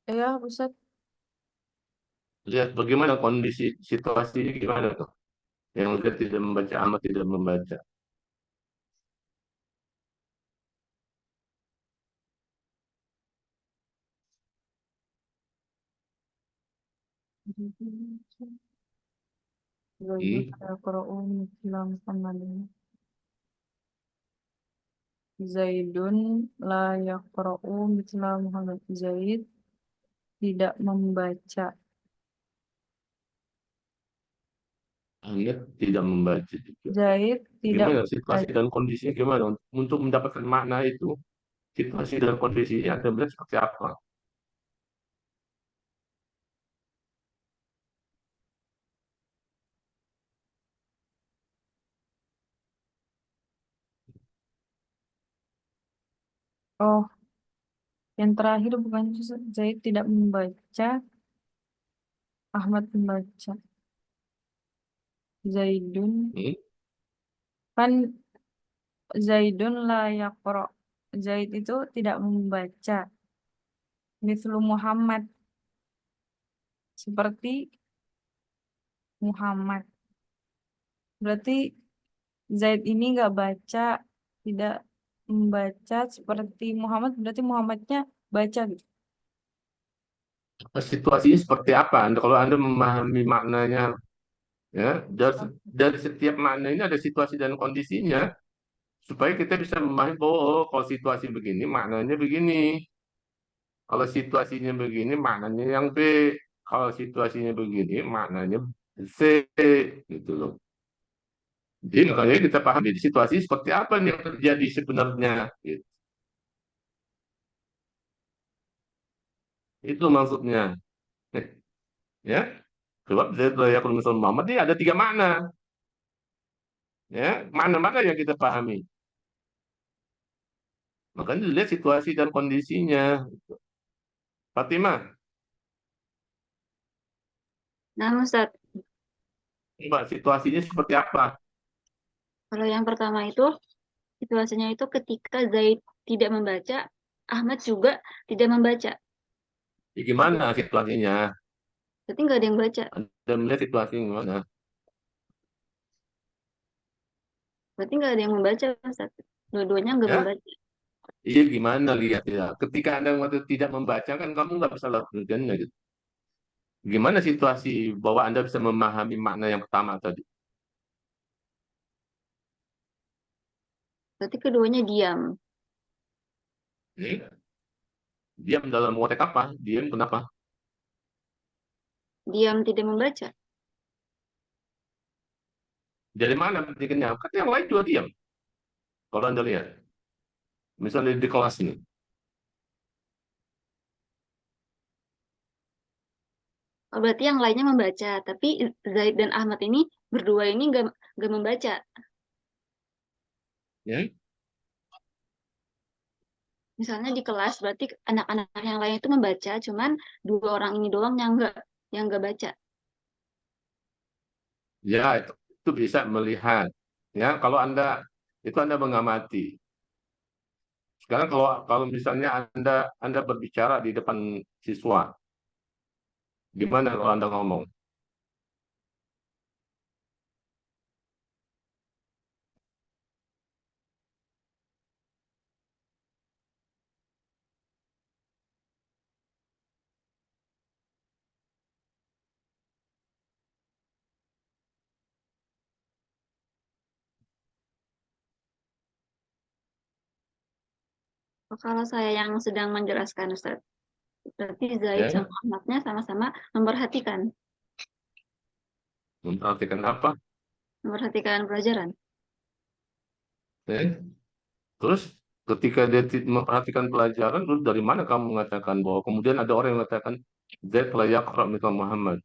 Ya, Ustaz. lihat bagaimana kondisi situasinya gimana tuh. Yang Z tidak membaca, Ahmad tidak membaca. Zaidun Hmm? yaqra'u mithla Muhammadin. Zaidun la yaqra'u mithla Muhammad. Zaid tidak membaca. Ahmad tidak membaca juga. Zaid tidak Gimana situasi membaca. dan kondisinya gimana untuk mendapatkan makna itu? Situasi dan kondisinya Anda melihat seperti apa? Oh, Yang terakhir bukan Zaid tidak membaca, Ahmad membaca. Zaidun kan Zaidun la yaqra. Zaid itu tidak membaca. Mithlu Muhammad seperti Muhammad. Berarti Zaid ini nggak baca, tidak membaca seperti Muhammad, berarti Muhammadnya baca gitu. Situasinya seperti apa? Kalau Anda memahami maknanya, ya, dari setiap makna ini ada situasi dan kondisinya, supaya kita bisa memahami bahwa oh, kalau situasi begini, maknanya begini. Kalau situasinya begini, maknanya yang B. Kalau situasinya begini, maknanya C. Gitu loh. Jadi makanya kita pahami di situasi seperti apa nih yang terjadi sebenarnya. Gitu. Itu maksudnya. Ya, sebab saya Muhammad ini ada tiga makna. Ya, mana-mana yang kita pahami. Makanya dilihat situasi dan kondisinya. Fatimah, Nah, Ustaz, coba situasinya seperti apa? kalau yang pertama itu situasinya itu ketika Zaid tidak membaca, Ahmad juga tidak membaca. Ya, gimana situasinya? Berarti nggak ada yang baca. Anda melihat situasi gimana? Berarti nggak ada yang membaca, Ustaz. Dua-duanya nggak Ya, membaca. iya gimana lihat ya. Ketika Anda waktu tidak membaca kan kamu nggak bisa lakukan gitu. Gimana situasi bahwa Anda bisa memahami makna yang pertama tadi? Berarti keduanya diam. Ini diam dalam konteks apa? Diam kenapa? Diam tidak membaca. Dari mana pentingnya? Kan yang lain juga diam. Kalau Anda lihat, misalnya di kelas ini, Oh, berarti yang lainnya membaca. Tapi Zaid dan Ahmad ini berdua ini nggak membaca. ya, Misalnya di kelas berarti anak-anak yang lain itu membaca, cuman dua orang ini doang yang nggak baca. ya itu bisa melihat. Ya, kalau Anda itu Anda mengamati. Sekarang kalau kalau misalnya Anda berbicara di depan siswa, gimana kalau Anda ngomong? Oh, kalau saya yang sedang menjelaskan, Ustaz, berarti Zaid Ya, sama Ahmadnya sama-sama memperhatikan, memperhatikan apa? memperhatikan pelajaran. Ya. Terus ketika dia memperhatikan pelajaran, terus dari mana kamu mengatakan bahwa kemudian ada orang yang mengatakan Zaid la yaqra mithla Muhammad.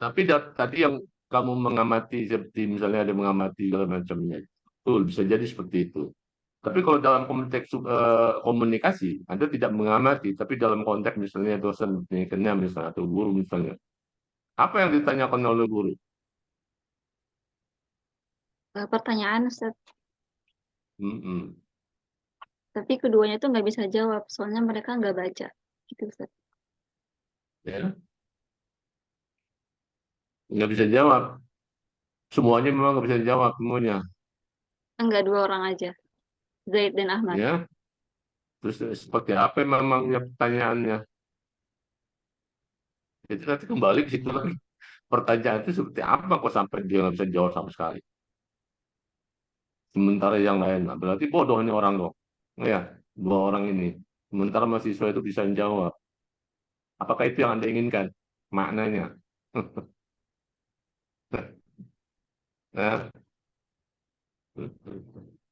Tapi tadi yang kamu mengamati seperti misalnya ada mengamati segala macamnya, betul bisa jadi seperti itu. Tapi kalau dalam konteks komunikasi, Anda tidak mengamati, tapi dalam konteks misalnya dosen pendidikannya misalnya atau guru misalnya, apa yang ditanyakan oleh guru? Pertanyaan, Ustaz. Mm-mm. Tapi keduanya itu nggak bisa jawab, soalnya mereka nggak baca. Gitu, Ustaz. Ya, nggak bisa jawab. Semuanya memang nggak bisa jawab semuanya. Enggak, dua orang aja, Zaid dan Ahmad. Ya, terus seperti apa memangnya pertanyaannya? Itu nanti kembali ke situ lagi. Pertanyaan itu seperti apa kok sampai dia nggak bisa jawab sama sekali. Sementara yang lain, nah, berarti bodoh ini orang dong. Ya, dua orang ini. Sementara mahasiswa itu bisa jawab. Apakah itu yang Anda inginkan? Maknanya. Nah,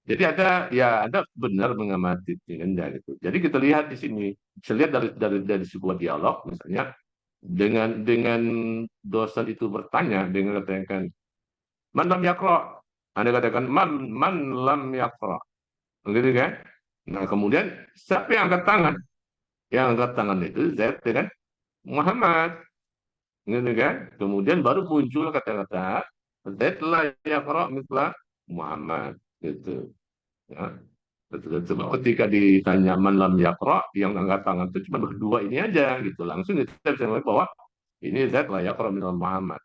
jadi ada benar mengamati dengan itu. Jadi kita lihat di sini, bisa lihat dari sebuah dialog, misalnya dengan dosen itu bertanya dengan katakan Man lam yaqra. Anda katakan man lam yaqra. Begitu kan? Nah, kemudian siapa yang angkat tangan? Yang angkat tangan itu Zaid dengan Muhammad. Gitu kan? Kemudian baru muncul kata-kata Zaid la yaqra mithla Muhammad. Gitu. Ya. Sebab ketika ditanya man lam yaqra, yang angkat tangan itu cuma berdua ini aja gitu. Langsung kita bisa melihat bahwa ini Zaid la yaqra mithla Muhammad.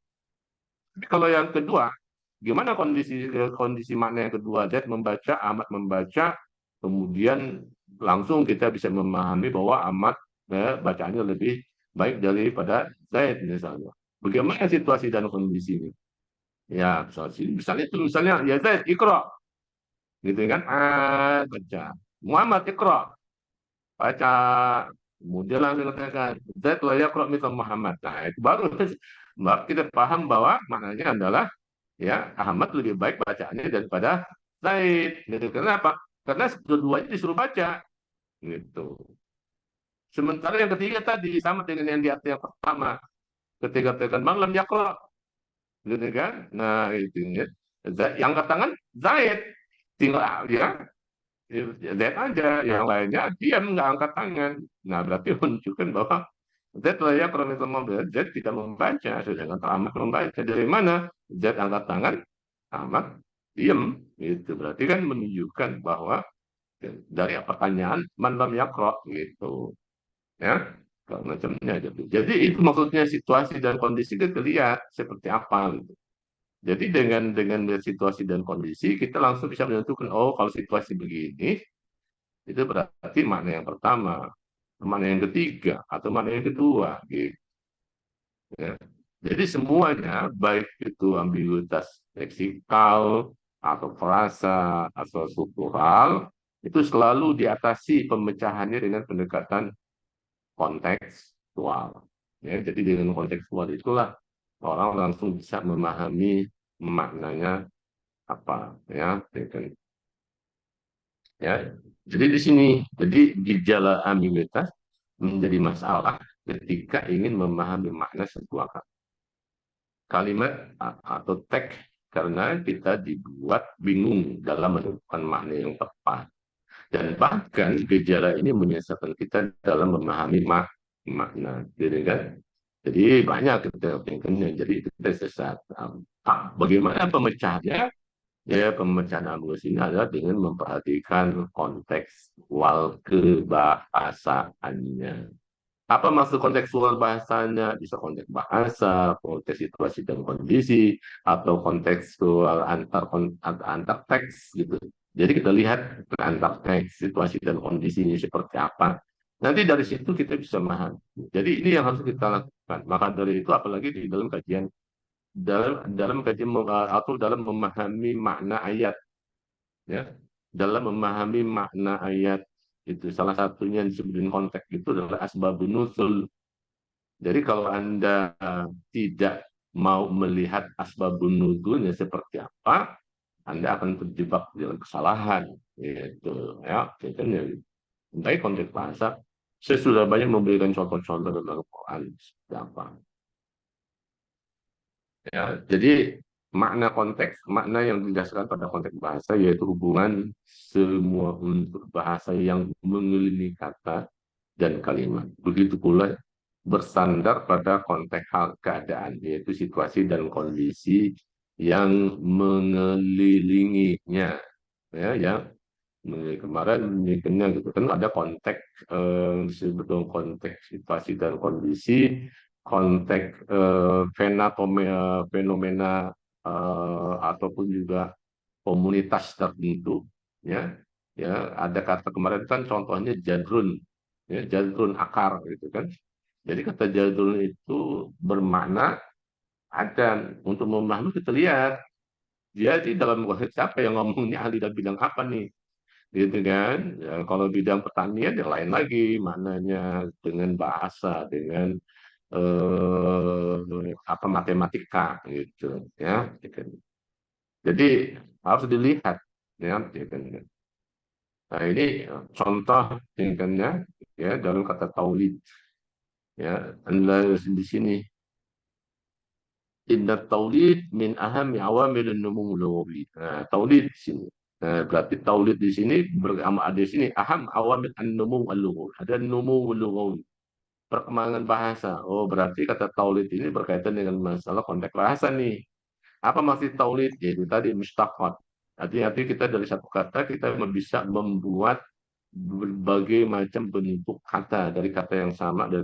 Tapi kalau yang kedua, gimana kondisi kondisi makna yang kedua? Zaid membaca, Ahmad membaca, kemudian langsung kita bisa memahami bahwa Ahmad bacaannya lebih baik daripada Zaid misalnya. Bagaimana situasi dan kondisi ini? Ya, misalnya tulisannya ya Zaid ikra, gitu kan? Baca. Muhammad ikra, baca. Kemudian langsung katakan Zaid la yaqra mithla Muhammad. Nah, itu baru kita paham bahwa maknanya adalah ya Ahmad lebih baik bacaannya daripada Zaid. Gitu. Kenapa? Karena kedua-duanya disuruh baca. Gitu. Sementara yang ketiga tadi sama dengan yang di atas yang pertama. Ketika tekan malam yakro, gitu kan? Nah itu ya. Yang angkat tangan Zaid, tinggal ya Zaid aja, yang lainnya diam nggak angkat tangan. Nah berarti menunjukkan bahwa Zaid layak kalau misalnya Zaid tidak membaca, sedangkan Ahmad membaca. Dari mana Zaid angkat tangan, Ahmad diam, gitu. Berarti kan menunjukkan bahwa dari pertanyaan man lam yakro gitu, ya kalau macamnya gitu. Jadi itu maksudnya situasi dan kondisi kita lihat seperti apa gitu. Jadi dengan melihat situasi dan kondisi kita langsung bisa menentukan oh kalau situasi begini itu berarti makna yang pertama, makna yang ketiga atau makna yang kedua gitu. Ya. Jadi semuanya baik itu ambiguitas leksikal atau frasa atau struktural itu selalu diatasi pemecahannya dengan pendekatan kontekstual. Ya, jadi dengan kontekstual itulah orang langsung bisa memahami maknanya apa ya. Ya, jadi di sini jadi gejala ambiguitas menjadi masalah ketika ingin memahami makna sebuah kalimat atau teks karena kita dibuat bingung dalam menentukan makna yang tepat. Dan bahkan gejala ini menyesatkan kita dalam memahami makna. Jadi kan? Jadi banyak kita jadi kita sesat. Bagaimana pemecahannya? Ya, pemecahan ambiguitas ini adalah dengan memperhatikan kontekstual kebahasaannya. Apa maksud kontekstual bahasanya? Bisa konteks bahasa, konteks situasi dan kondisi, atau kontekstual antar teks gitu. Jadi kita lihat antar teks, situasi dan kondisinya seperti apa. Nanti dari situ kita bisa memahami. Jadi ini yang harus kita lakukan. Maka dari itu apalagi di dalam kajian dalam kajian atau dalam memahami makna ayat ya. Dalam memahami makna ayat itu salah satunya yang disebut konteks itu adalah asbabun nuzul. Jadi kalau Anda tidak mau melihat asbabun nuzulnya seperti apa, Anda akan terjebak dalam kesalahan. Gitu, ya, baik konteks bahasa. Saya sudah banyak memberikan contoh-contoh dalam Al-Quran seperti apa. Ya, jadi makna konteks, makna yang didasarkan pada konteks bahasa yaitu hubungan semua unsur bahasa yang mengelilingi kata dan kalimat. Begitu pula bersandar pada konteks hal keadaan, yaitu situasi dan kondisi yang mengelilinginya. Ya, yang kemarin mikirnya gitu kan ada konteks disebut konteks situasi dan kondisi, konteks fenomena ataupun juga komunitas tertentu, ya ya ada kata kemarin kan contohnya jadrun, ya jadrun akar gitu kan. Jadi kata jadrun itu bermakna ada untuk memahami kita lihat dia di dalam konteks siapa yang ngomongnya ahli dan bidang apa nih gitu kan. Ya, kalau bidang pertanian yang lain lagi maknanya dengan bahasa dengan apa matematika gitu ya gitu. Jadi harus dilihat ya gitu. Nah ini contoh tingkatnya ya dalam kata taulid ya anda di sini. inna taulid min ahami awamilun numu lughawi. Nah, taulid di sini. Nah, berarti taulid di sini ada di sini aham awamil an-numu al-lughawi. Ada numu lughawi, perkembangan bahasa. Oh, berarti kata taulid ini berkaitan dengan masalah konteks bahasa nih. Apa maksud taulid? Yaitu tadi mustaqat. Artinya kita dari satu kata kita bisa membuat berbagai macam bentuk kata dari kata yang sama, dari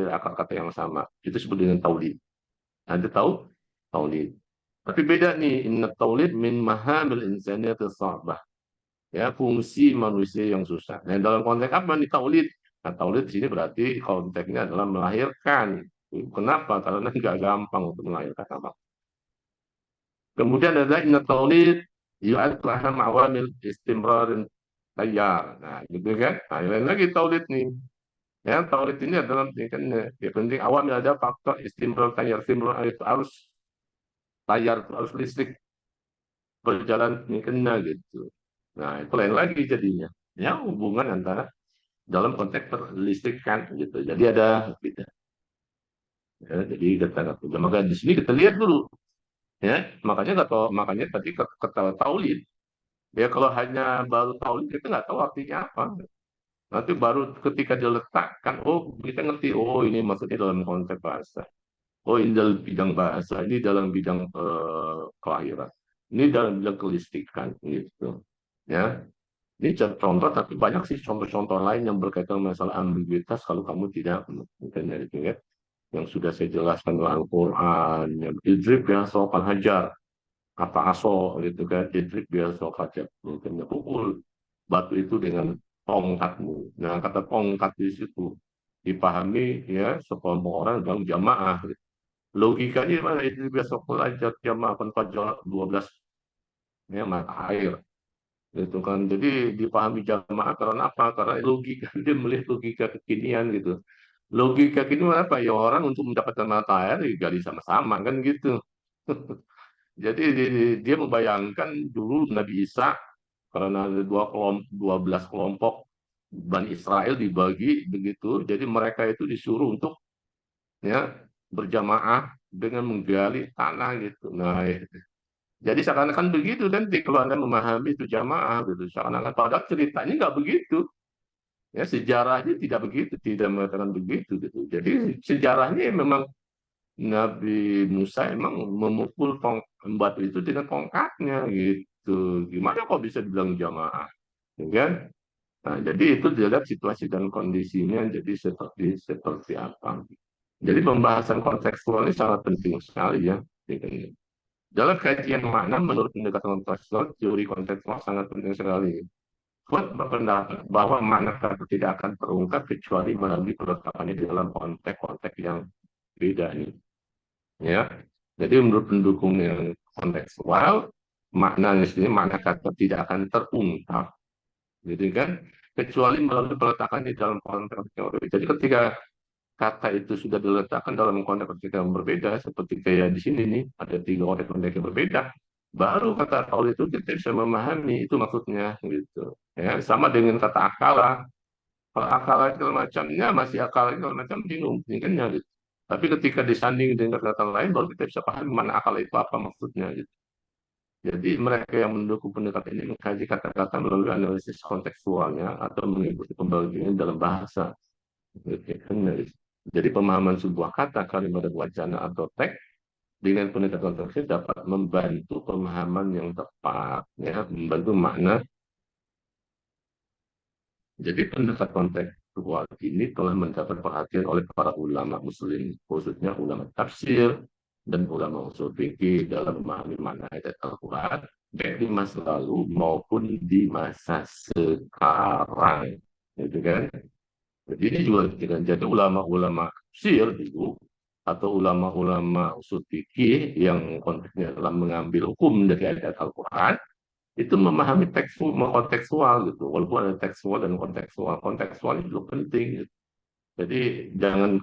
akar kata yang sama. Itu disebut dengan taulid. Anda tahu taulid. Tapi beda nih, inna taulid min mahamil insaniyati sa'bah. Ya, fungsi manusia yang susah. Nah, dalam konteks apa nih taulid? Nah, taulid di sini berarti konteksnya adalah melahirkan. Kenapa? Karena nggak gampang untuk melahirkan anak. Kemudian ada inna taulid yu'ad aham awamil istimrarin tayyar. Nah, gitu kan? Nah, lain lagi taulid nih. Ya, taulid ini adalah penting awamil ada faktor istimrar tayyar. Istimrar itu harus layar, harus listrik berjalan ini kena gitu. Nah, itu lain lagi jadinya. Ya, hubungan antara dalam konteks perlistrikan gitu. Jadi ada beda. Ya, jadi kata-kata. Maka di sini kita lihat dulu. Ya, makanya tadi kata taulid. Ya, kalau hanya baru taulid kita nggak tahu artinya apa. Nanti baru ketika diletakkan, oh kita ngerti, oh ini maksudnya dalam konteks bahasa. Oh ini dalam bidang bahasa, ini dalam bidang kelahiran, ini dalam bidang kelistrikan gitu. Ya, ini contoh, tapi banyak sih contoh-contoh lain yang berkaitan masalah ambiguitas kalau kamu tidak menemukannya itu ya. Yang sudah saya jelaskan dalam Al-Quran, yang idrib ya soal hajar, kata aso gitu kan, idrib ya soal hajar, mungkin pukul batu itu dengan tongkatmu. Nah, kata tongkat di situ dipahami ya sekelompok orang dalam jamaah. Logikanya mana itu biasa belajar jamaah fajr 12 ya mata air gitu kan. Jadi dipahami jamaah karena apa? Karena logika dia melihat logika kekinian gitu. Logika kekinian apa? Ya orang untuk mendapatkan mata air ya gali sama-sama kan gitu. Jadi dia membayangkan dulu Nabi Isa karena ada 12 kelompok Bani Israel dibagi begitu. Jadi mereka itu disuruh untuk ya berjamaah dengan menggali tanah gitu. Nah, jadi seakan-akan begitu nanti kalau Anda memahami itu jamaah gitu. Seakan-akan padahal ceritanya nggak begitu. Ya, sejarahnya tidak begitu, tidak mengatakan begitu gitu. Jadi sejarahnya memang Nabi Musa emang memukul batu itu dengan tongkatnya gitu. Gimana kok bisa dibilang jamaah? Ya kan? Nah, jadi itu dilihat situasi dan kondisinya jadi seperti apa. Jadi pembahasan kontekstual ini sangat penting sekali ya. Dalam kajian makna, menurut pendekatan kontekstual, teori kontekstual sangat penting sekali. Kuat berpendapat bahwa makna kata tidak akan terungkap kecuali melalui peletakannya di dalam konteks-konteks yang beda ini. Ya, jadi menurut pendukung yang kontekstual, maknanya sini makna kata tidak akan terungkap, gitu kan? Kecuali melalui peletakan di dalam konteks teori. Jadi ketika kata itu sudah diletakkan dalam konteks yang berbeda, seperti kayak di sini nih, ada 3 konteks yang berbeda, baru kata taul itu kita bisa memahami itu maksudnya gitu. Ya, sama dengan kata akala. Kalau akala itu macamnya masih akala itu macam bingung, kan ya gitu. Tapi ketika disanding dengan kata lain, baru kita bisa paham mana akala itu apa maksudnya gitu. Jadi mereka yang mendukung pendekatan ini mengkaji kata-kata melalui analisis kontekstualnya atau mengikuti pembagian dalam bahasa. Jadi pemahaman sebuah kata, kalimat, wacana atau teks dengan pendekatan tersebut dapat membantu pemahaman yang tepat, ya, membantu makna. Jadi pendekatan kontekstual ini telah mendapat perhatian oleh para ulama Muslim, khususnya ulama tafsir dan ulama usul fikih dalam memahami makna ayat Al-Quran baik di masa lalu maupun di masa sekarang, gitu kan? Jadi ini juga dengan jadi ulama-ulama tafsir dulu atau ulama-ulama usul fikih yang konteksnya dalam mengambil hukum dari ayat Al-Quran itu memahami kontekstual gitu. Walaupun ada tekstual dan kontekstual itu juga penting. Gitu. Jadi jangan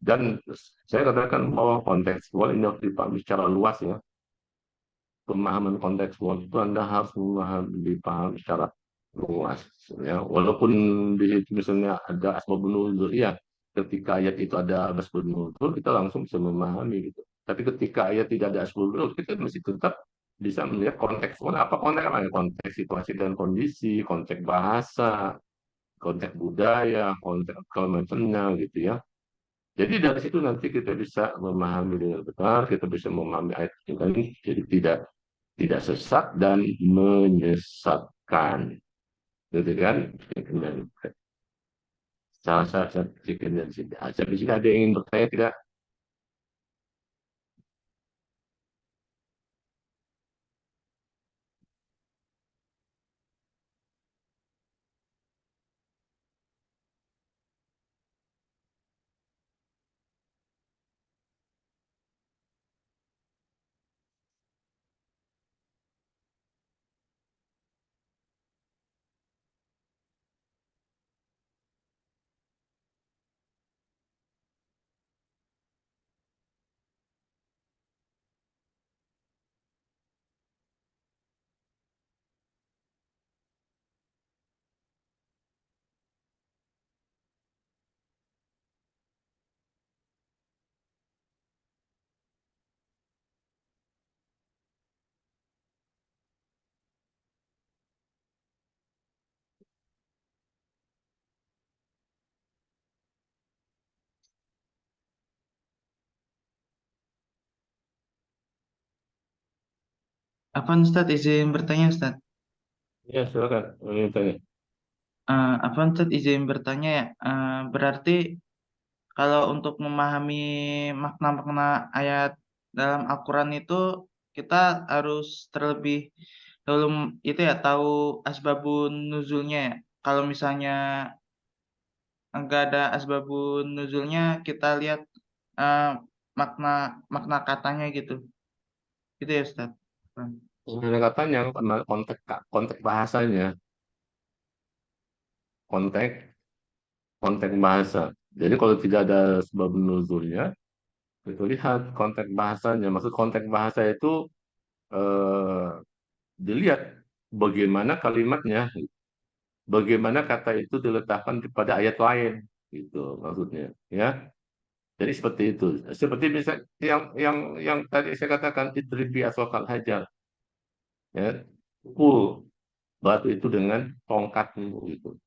dan saya katakan bahwa kontekstual ini harus dipahami secara luas ya. Pemahaman kontekstual itu Anda harus dipahami secara luas ya. Walaupun di situ misalnya ada asbabun nuzul ya, ketika ayat itu ada asbabun nuzul kita langsung bisa memahami gitu. Tapi ketika ayat tidak ada asbabun nuzul, kita masih tetap bisa melihat kontekstual apa konteks situasi dan kondisi, konteks bahasa, konteks budaya, konteks macamnya gitu ya. Jadi dari situ nanti kita bisa memahami dengan benar, kita bisa memahami ayat ini, jadi tidak sesat dan menyesatkan, gitu kan? Salah satu chicken dan sini. Habis ini ada yang ingin bertanya tidak? Afwan Ustadz, izin bertanya Ustadz. Ya, silakan. Ingin tanya. Afwan Ustadz, izin bertanya ya. Berarti kalau untuk memahami makna-makna ayat dalam Al-Quran itu kita harus terlebih dahulu itu ya tahu asbabun nuzulnya ya. Kalau misalnya enggak ada asbabun nuzulnya, kita lihat eh, makna makna katanya gitu. Gitu ya Ustaz. Ada katanya konteks konteks bahasanya, konteks konteks bahasa. Jadi kalau tidak ada sebab nuzulnya, itu lihat konteks bahasanya. Maksud konteks bahasa itu eh, dilihat bagaimana kalimatnya, bagaimana kata itu diletakkan pada ayat lain, gitu maksudnya. Ya, jadi seperti itu. Seperti misal yang tadi saya katakan idribi aswakal hajar, ya, pukul batu itu dengan tongkatmu gitu.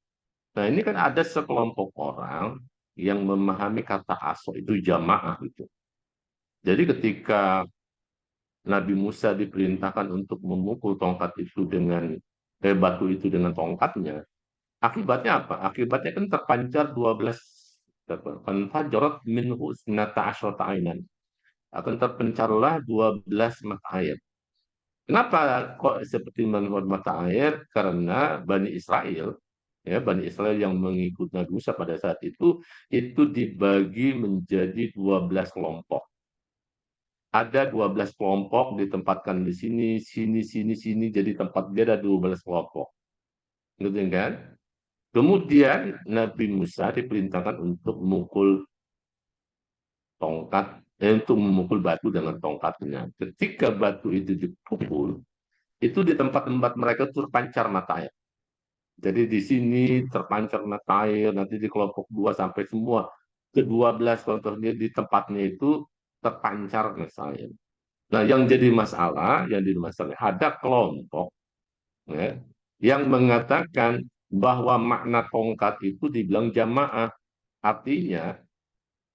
Nah, ini kan ada sekelompok orang yang memahami kata aso itu jamaah gitu. Jadi ketika Nabi Musa diperintahkan untuk memukul tongkat itu batu itu dengan tongkatnya, akibatnya apa? Akibatnya kan terpancar 12 fanfajarat minhu isnata asyrata ainan. Akan terpencarlah 12 mata air. Kenapa kok seperti menurut mata air? Karena Bani Israel, ya Bani Israel yang mengikut Nabi Musa pada saat itu dibagi menjadi 12 kelompok. Ada 12 kelompok ditempatkan di sini, sini, jadi tempat dia ada 12 kelompok. Gitu kan? Kemudian Nabi Musa diperintahkan untuk memukul untuk memukul batu dengan tongkatnya. Ketika batu itu dipukul, itu di tempat-tempat mereka terpancar mata air. Jadi di sini terpancar mata air, nanti di kelompok 2 sampai semua ke-12 contohnya di tempatnya itu terpancar mata air. Nah, yang jadi masalah ada kelompok ya, yang mengatakan bahwa makna tongkat itu dibilang jamaah. Artinya,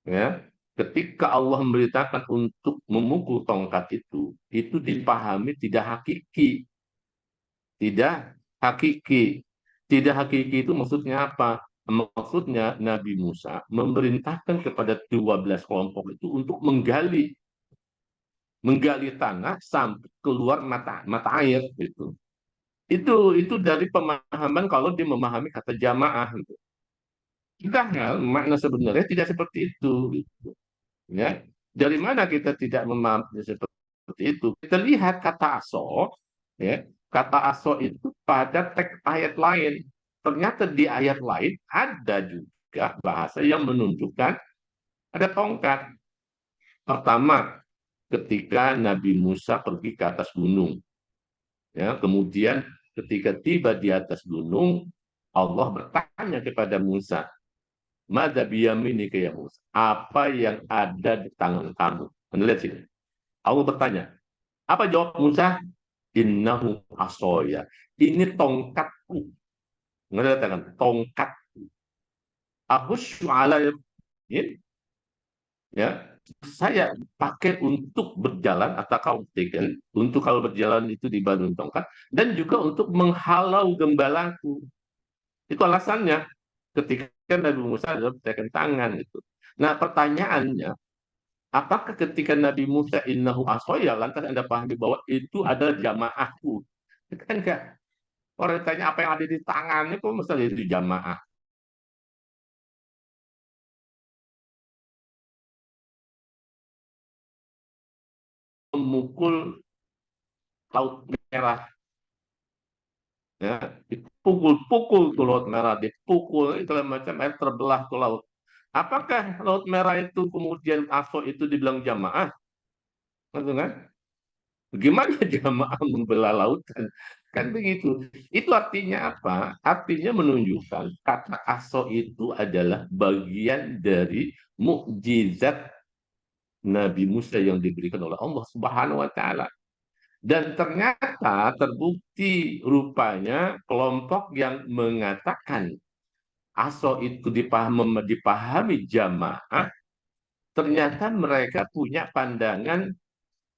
ya, ketika Allah memberitakan untuk memukul tongkat itu dipahami tidak hakiki. Tidak hakiki. Tidak hakiki itu maksudnya apa? Maksudnya Nabi Musa memerintahkan kepada 12 kelompok itu untuk menggali tanah sampai keluar mata air gitu. Itu dari pemahaman kalau dia memahami kata jamaah gitu. Padahal makna sebenarnya tidak seperti itu gitu. Ya. Dari mana kita tidak memahami seperti itu? Kita lihat kata aso, ya. Kata aso itu pada teks ayat lain. Ternyata di ayat lain ada juga bahasa yang menunjukkan ada tongkat. Pertama, ketika Nabi Musa pergi ke atas gunung. Ya, kemudian ketika tiba di atas gunung, Allah bertanya kepada Musa, "Madza biyaminika ya Musa?" Apa yang ada di tangan kamu? Anda lihat sini. Allah bertanya, apa jawab Musa? Innahu asoya. Ini tongkatku. Mengatakan tongkat. Ahusyu ala ya, saya pakai untuk berjalan atau kau taken untuk kalau berjalan itu dibantu tongkat dan juga untuk menghalau gembalaku. Itu alasannya ketika Nabi Musa adalah tekan tangan itu. Nah, pertanyaannya, apakah ketika Nabi Musa innahu asoya lantas Anda pahami bahwa itu adalah jamaahku? Kan enggak. Orang tanya apa yang ada di tangannya kok misalnya itu jamaah. Memukul laut merah, ya, dipukul-pukul tuh laut merah, dipukul itu macam air terbelah tuh laut. Apakah laut merah itu kemudian aso itu dibilang jamaah? Gitu kan? Bagaimana jamaah membelah lautan? Kan begitu. Itu artinya apa? Artinya menunjukkan kata aso itu adalah bagian dari mukjizat Nabi Musa yang diberikan oleh Allah Subhanahu wa taala. Dan ternyata terbukti rupanya kelompok yang mengatakan aso itu dipahami jamaah, ternyata mereka punya pandangan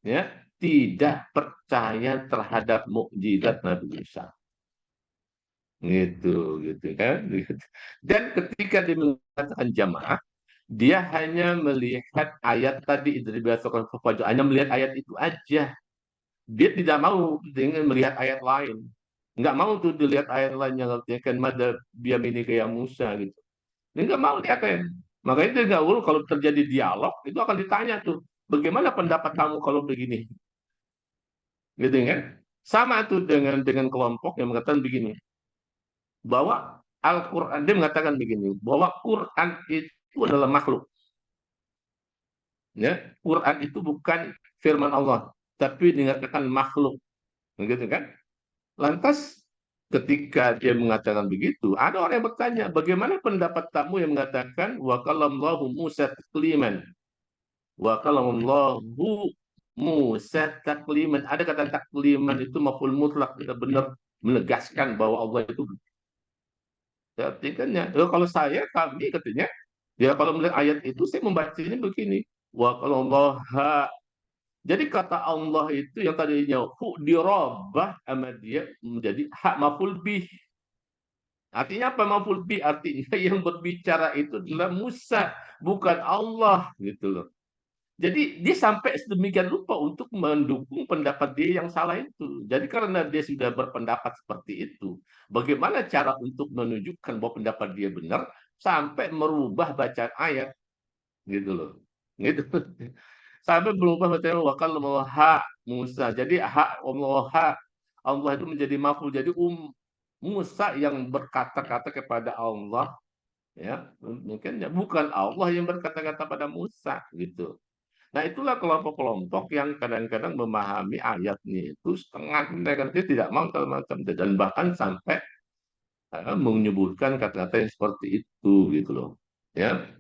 ya tidak percaya terhadap mukjizat Nabi Musa. Gitu kan. Dan ketika dia mengatakan jamaah, dia hanya melihat ayat tadi dari berdasarkan hanya melihat ayat itu aja. Dia tidak mau dengan melihat ayat lain. Nggak mau tuh dilihat ayat lain yang artinya mada biamini kayak Musa gitu. Dia nggak mau lihat kan. Makanya dia nggak urus kalau terjadi dialog itu akan ditanya tuh, bagaimana pendapat kamu kalau begini, gitu kan? Sama tuh dengan kelompok yang mengatakan begini, bahwa Al-Quran dia mengatakan begini, bahwa Quran itu adalah makhluk. Ya, Quran itu bukan firman Allah, tapi dikatakan makhluk, begitu kan? Lantas ketika dia mengatakan begitu, ada orang yang bertanya, bagaimana pendapat kamu yang mengatakan wa kalallahu Musa takliman? Wa kalallahu Musa takliman. Ada kata takliman itu maf'ul mutlak, kita benar menegaskan bahwa Allah itu artinya. Kalau saya, kami katanya, ya kalau melihat ayat itu saya membacanya begini, wa kalallahu. Jadi kata Allah itu yang tadinya hu dirobah sama dia menjadi hak maf'ul bih. Artinya apa maf'ul bih? Artinya yang berbicara itu adalah Musa, bukan Allah gitu loh. Jadi dia sampai sedemikian lupa untuk mendukung pendapat dia yang salah itu. Jadi karena dia sudah berpendapat seperti itu, bagaimana cara untuk menunjukkan bahwa pendapat dia benar sampai merubah bacaan ayat gitu loh. Gitu. Sampai berubah bacaan wakal hak Musa. Jadi hak Allah, Allah itu menjadi maf'ul. Jadi Musa yang berkata-kata kepada Allah, ya mungkin ya bukan Allah yang berkata-kata pada Musa gitu. Nah itulah kelompok-kelompok yang kadang-kadang memahami ayatnya itu setengah, mereka tidak mau macam dan bahkan sampai menyebutkan kata-kata yang seperti itu gitu loh. Ya,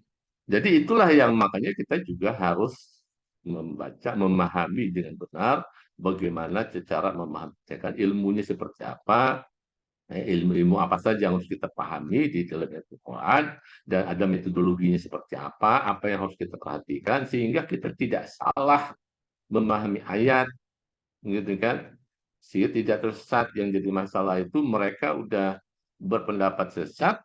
jadi itulah yang makanya kita juga harus membaca, memahami dengan benar bagaimana cara memahami ilmunya seperti apa, ilmu-ilmu apa saja yang harus kita pahami di dalam Al-Quran, dan ada metodologinya seperti apa yang harus kita perhatikan sehingga kita tidak salah memahami ayat, gitu kan? Sehingga tidak tersesat. Yang jadi masalah itu mereka udah berpendapat sesat,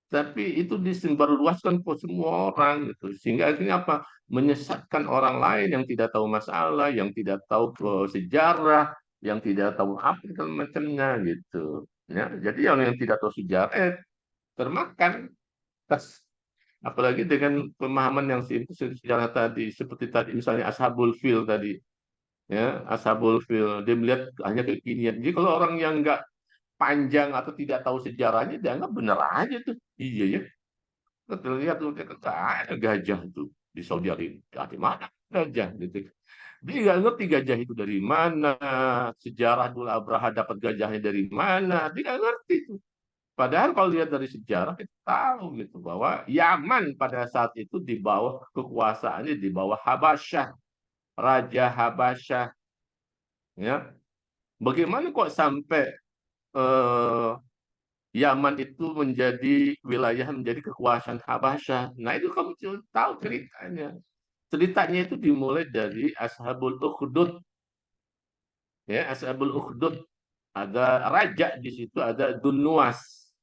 tapi itu disebarluaskan ke semua orang gitu. Sehingga akhirnya apa? Menyesatkan orang lain yang tidak tahu masalah, yang tidak tahu sejarah, yang tidak tahu apa macamnya gitu. Ya, jadi yang tidak tahu sejarah termakan tas. Apalagi dengan pemahaman yang simpel sejarah tadi, seperti tadi misalnya Ashabul Fil tadi, ya Ashabul Fil dia melihat hanya kekinian. Jadi kalau orang yang nggak panjang atau tidak tahu sejarahnya dianggap benar aja tuh, iya ya. Terlihat tuh ada gajah tuh di Saudi Arabia, di mana gajah gitu. Dia nggak ngerti gajah itu dari mana, sejarah dulu Abraha dapat gajahnya dari mana, dia nggak ngerti tuh. Padahal kalau lihat dari sejarah kita tahu gitu bahwa Yaman pada saat itu di bawah kekuasaannya di bawah Habasyah. Raja Habasyah. Ya, bagaimana kok sampai Yaman itu menjadi wilayah, menjadi kekuasaan Habasyah? Nah, itu kamu tahu ceritanya. Ceritanya itu dimulai dari Ashabul Ukhdud. Ya, Ashabul Ukhdud, ada raja di situ, ada Dunnuwas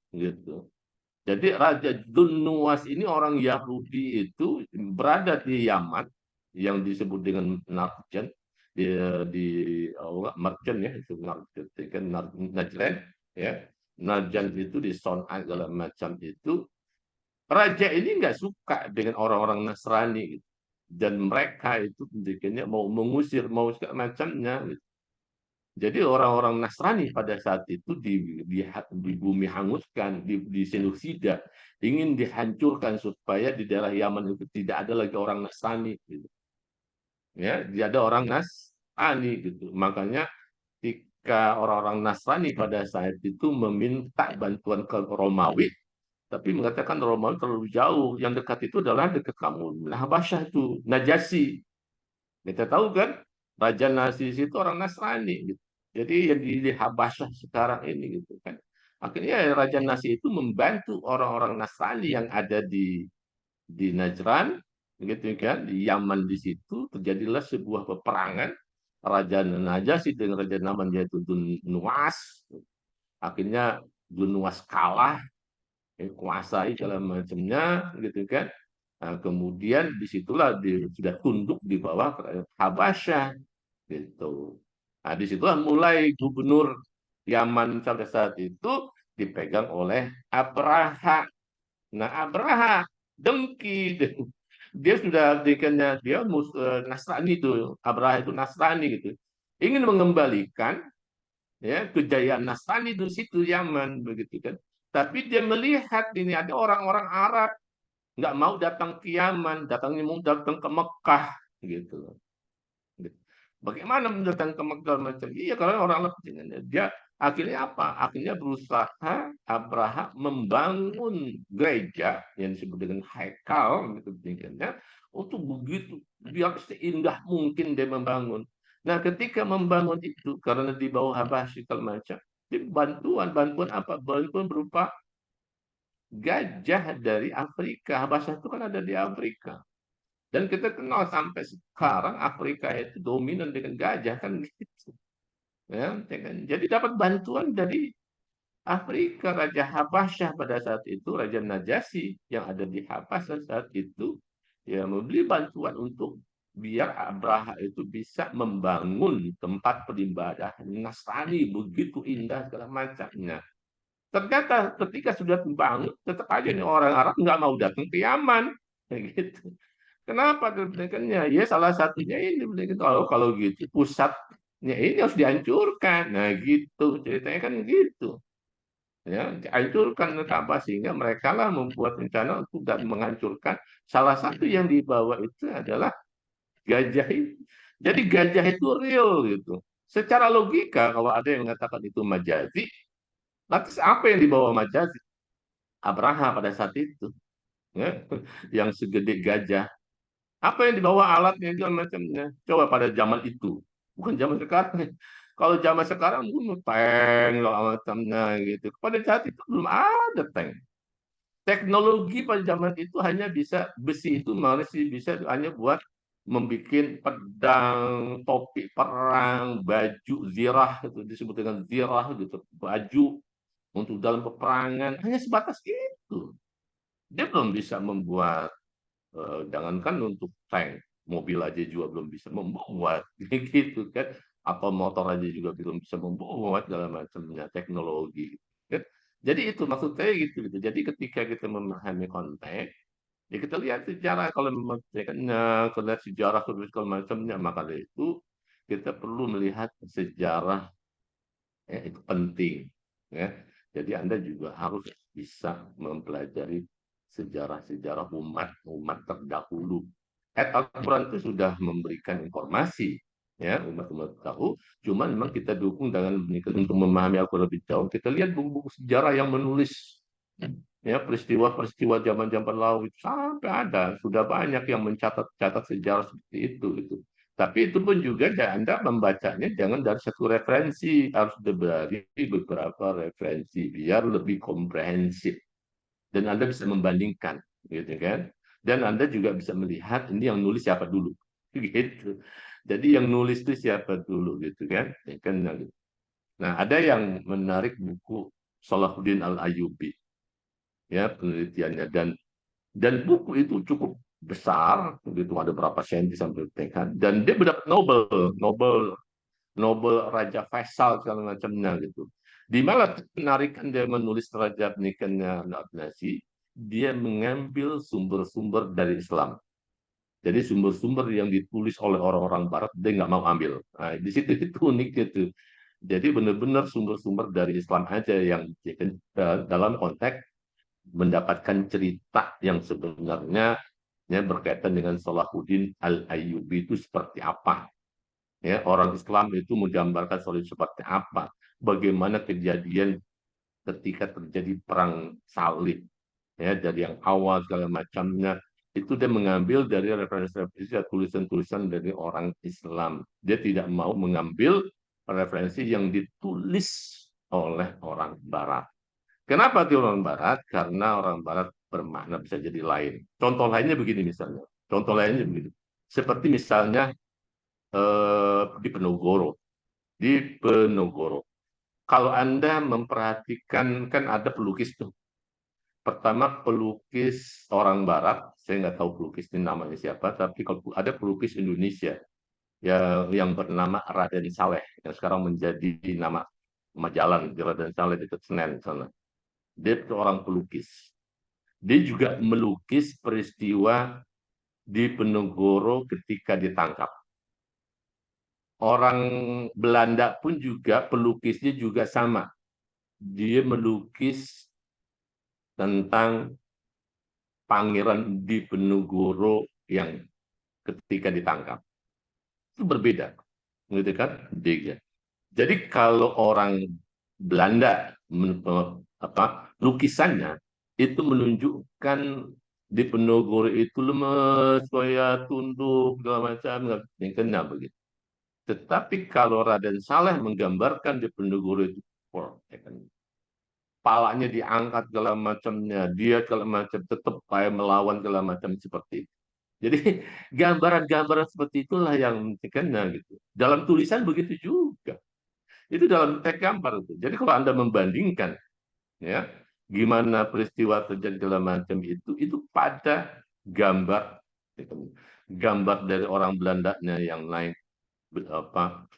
gitu. Jadi Raja Dunnuwas ini orang Yahudi, itu berada di Yaman yang disebut dengan Najran, di Merchant ya, itu Merchant kan, Najran ya. Najran itu di Son'a segala macam itu. Raja ini nggak suka dengan orang-orang Nasrani gitu. Dan mereka itu bikinnya mau mengusir, mau segala macamnya gitu. Jadi orang-orang Nasrani pada saat itu di bumi hanguskan, di Seleucida, ingin dihancurkan supaya di daerah Yaman itu tidak ada lagi orang Nasrani. Gitu. Ya, tidak ada orang Nasrani gitu. Makanya ketika orang-orang Nasrani pada saat itu meminta bantuan ke Romawi, tapi mengatakan Romawi terlalu jauh. Yang dekat itu adalah dekat kamu, Habasyah itu, Najasyi. Kita tahu kan, Raja Najasyi itu orang Nasrani gitu. Jadi yang di Habasyah sekarang ini gitu kan. Akhirnya Raja Najasyi itu membantu orang-orang Nasrani yang ada di Najran gitu kan, di Yaman. Di situ terjadilah sebuah peperangan Raja Najasyi dengan raja namanya yaitu Dunnuwas. Akhirnya Dunnuwas kalah, kuasai segala macamnya gitu kan. Nah, kemudian disitulah sudah tunduk di bawah Habasyah gitu. Nah, disitulah mulai gubernur Yaman pada saat itu dipegang oleh Abraha. Nah, Abraha dengki, dia sudah dikanya dia Nasrani itu, Abraha itu Nasrani gitu, ingin mengembalikan ya kejayaan Nasrani di situ Yaman begitu kan. Tapi dia melihat ini ada orang-orang Arab nggak mau datang ke Yaman, mau datang ke Mekah gitu. Bagaimana mendatang ke Mekah macam? Iya, karena orang Arab dia akhirnya apa? Akhirnya berusaha Abraha membangun gereja yang disebut dengan Haikal gitu tingkatnya, untuk begitu biar seindah mungkin dia membangun. Nah, ketika membangun itu karena di bawah Habasyi segala macam, bantuan apa? Bantuan berupa gajah dari Afrika. Habasyi itu kan ada di Afrika. Dan kita kenal sampai sekarang Afrika itu dominan dengan gajah kan gitu. Ya, jadi dapat bantuan dari Afrika. Raja Habasyah pada saat itu, Raja Najasyi yang ada di Habasyah saat itu, ya membeli bantuan untuk biar Abraha itu bisa membangun tempat peribadahan Nasrani begitu indah segala macamnya. Ternyata ketika sudah dibangun, tetap aja nih orang Arab nggak mau datang ke Yaman, gitu. Kenapa kebijakannya? Ya salah satunya ini kalau gitu pusatnya ini harus dihancurkan. Nah gitu ceritanya kan gitu. Ya, dihancurkan apa sehingga mereka lah membuat rencana untuk dan menghancurkan. Salah satu yang dibawa itu adalah gajah itu. Jadi gajah itu real gitu. Secara logika kalau ada yang mengatakan itu majazi, lantas apa yang dibawa majazi? Abraha pada saat itu, ya, yang segede gajah. Apa yang dibawa alatnya segala macamnya. Coba pada zaman itu, bukan zaman sekarang. Kalau zaman sekarang mungkin tank segala macamnya gitu. Pada saat itu belum ada tank. Teknologi pada zaman itu hanya bisa besi itu masih bisa hanya buat membuat pedang, topi perang, baju zirah itu disebut dengan zirah gitu, baju untuk dalam peperangan hanya sebatas itu. Dia belum bisa membuat jangankan untuk tank, mobil aja juga belum bisa membuat, gitu kan. Apa motor aja juga belum bisa membuat dalam macamnya teknologi. Kan? Jadi itu maksud saya gitu, gitu. Jadi ketika kita memahami konteks, ya kita lihat sejarah. Kalau memang kalau lihat sejarah segala macamnya, maka dari itu kita perlu melihat sejarah, ya, itu penting. Ya. Jadi Anda juga harus bisa mempelajari sejarah-sejarah umat terdahulu. Al-Quran itu sudah memberikan informasi, ya umat-umat tahu. Cuma memang kita dukung dengan untuk memahami Al-Quran lebih jauh. Kita lihat buku-buku sejarah yang menulis, ya peristiwa-peristiwa zaman-zaman lalu itu sampai ada, sudah banyak yang mencatat sejarah seperti itu. Gitu. Tapi itu pun juga Anda membacanya jangan dari satu referensi, harus dari beberapa referensi biar lebih komprehensif dan Anda bisa membandingkan, gitu kan? Dan Anda juga bisa melihat ini yang nulis siapa dulu, gitu. Jadi yang nulis itu siapa dulu, gitu kan? Ya kan, gitu. Nah, ada yang menarik buku Salahuddin Al-Ayyubi, ya penelitiannya dan buku itu cukup besar, gitu ada berapa senti sampai PK, dan dia mendapat Nobel, Nobel, Nobel Raja Faisal segala macamnya gitu. Di mana penarikan dia menulis Raja Pernikahannya Nasi, dia mengambil sumber-sumber dari Islam. Jadi sumber-sumber yang ditulis oleh orang-orang Barat dia nggak mau ambil. Nah, di situ itu unik gitu. Jadi benar-benar sumber-sumber dari Islam aja yang dalam konteks mendapatkan cerita yang sebenarnya ya, berkaitan dengan Salahuddin Al-Ayyubi itu seperti apa. Ya, orang Islam itu menggambarkan Salahuddin seperti apa. Bagaimana kejadian ketika terjadi perang salib. Ya, dari yang awal segala macamnya. Itu dia mengambil dari referensi-referensi tulisan-tulisan dari orang Islam. Dia tidak mau mengambil referensi yang ditulis oleh orang Barat. Kenapa di orang Barat? Karena orang Barat bermakna bisa jadi lain. Contoh lainnya begini misalnya. Contoh lainnya begini. Seperti misalnya di Penogoro. Di Penogoro. Kalau Anda memperhatikan, kan ada pelukis tuh. Pertama pelukis orang Barat, saya nggak tahu pelukis ini namanya siapa, tapi kalau ada pelukis Indonesia yang bernama Raden Saleh, yang sekarang menjadi nama majalah di Raden Saleh dekat Senen sana. Dia seorang pelukis. Dia juga melukis peristiwa di Penogoro ketika ditangkap. Orang Belanda pun juga pelukisnya juga sama. Dia melukis tentang Pangeran Diponegoro yang ketika ditangkap. Itu berbeda, gitu kan? Jadi kalau orang Belanda lukisannya itu menunjukkan Diponegoro itu lemes, kayak tunduk, segala macam, nggak kena begitu. Tetapi kalau Raden Saleh menggambarkan Diponegoro itu, ya kan, palanya diangkat segala macamnya, dia segala macam tetap kayak melawan segala macam seperti itu. Jadi gambaran-gambaran seperti itulah yang kena gitu. Dalam tulisan begitu juga. Itu dalam teks gambar itu. Jadi kalau Anda membandingkan ya gimana peristiwa terjadi segala macam itu pada gambar gitu. Gambar dari orang Belandanya yang naik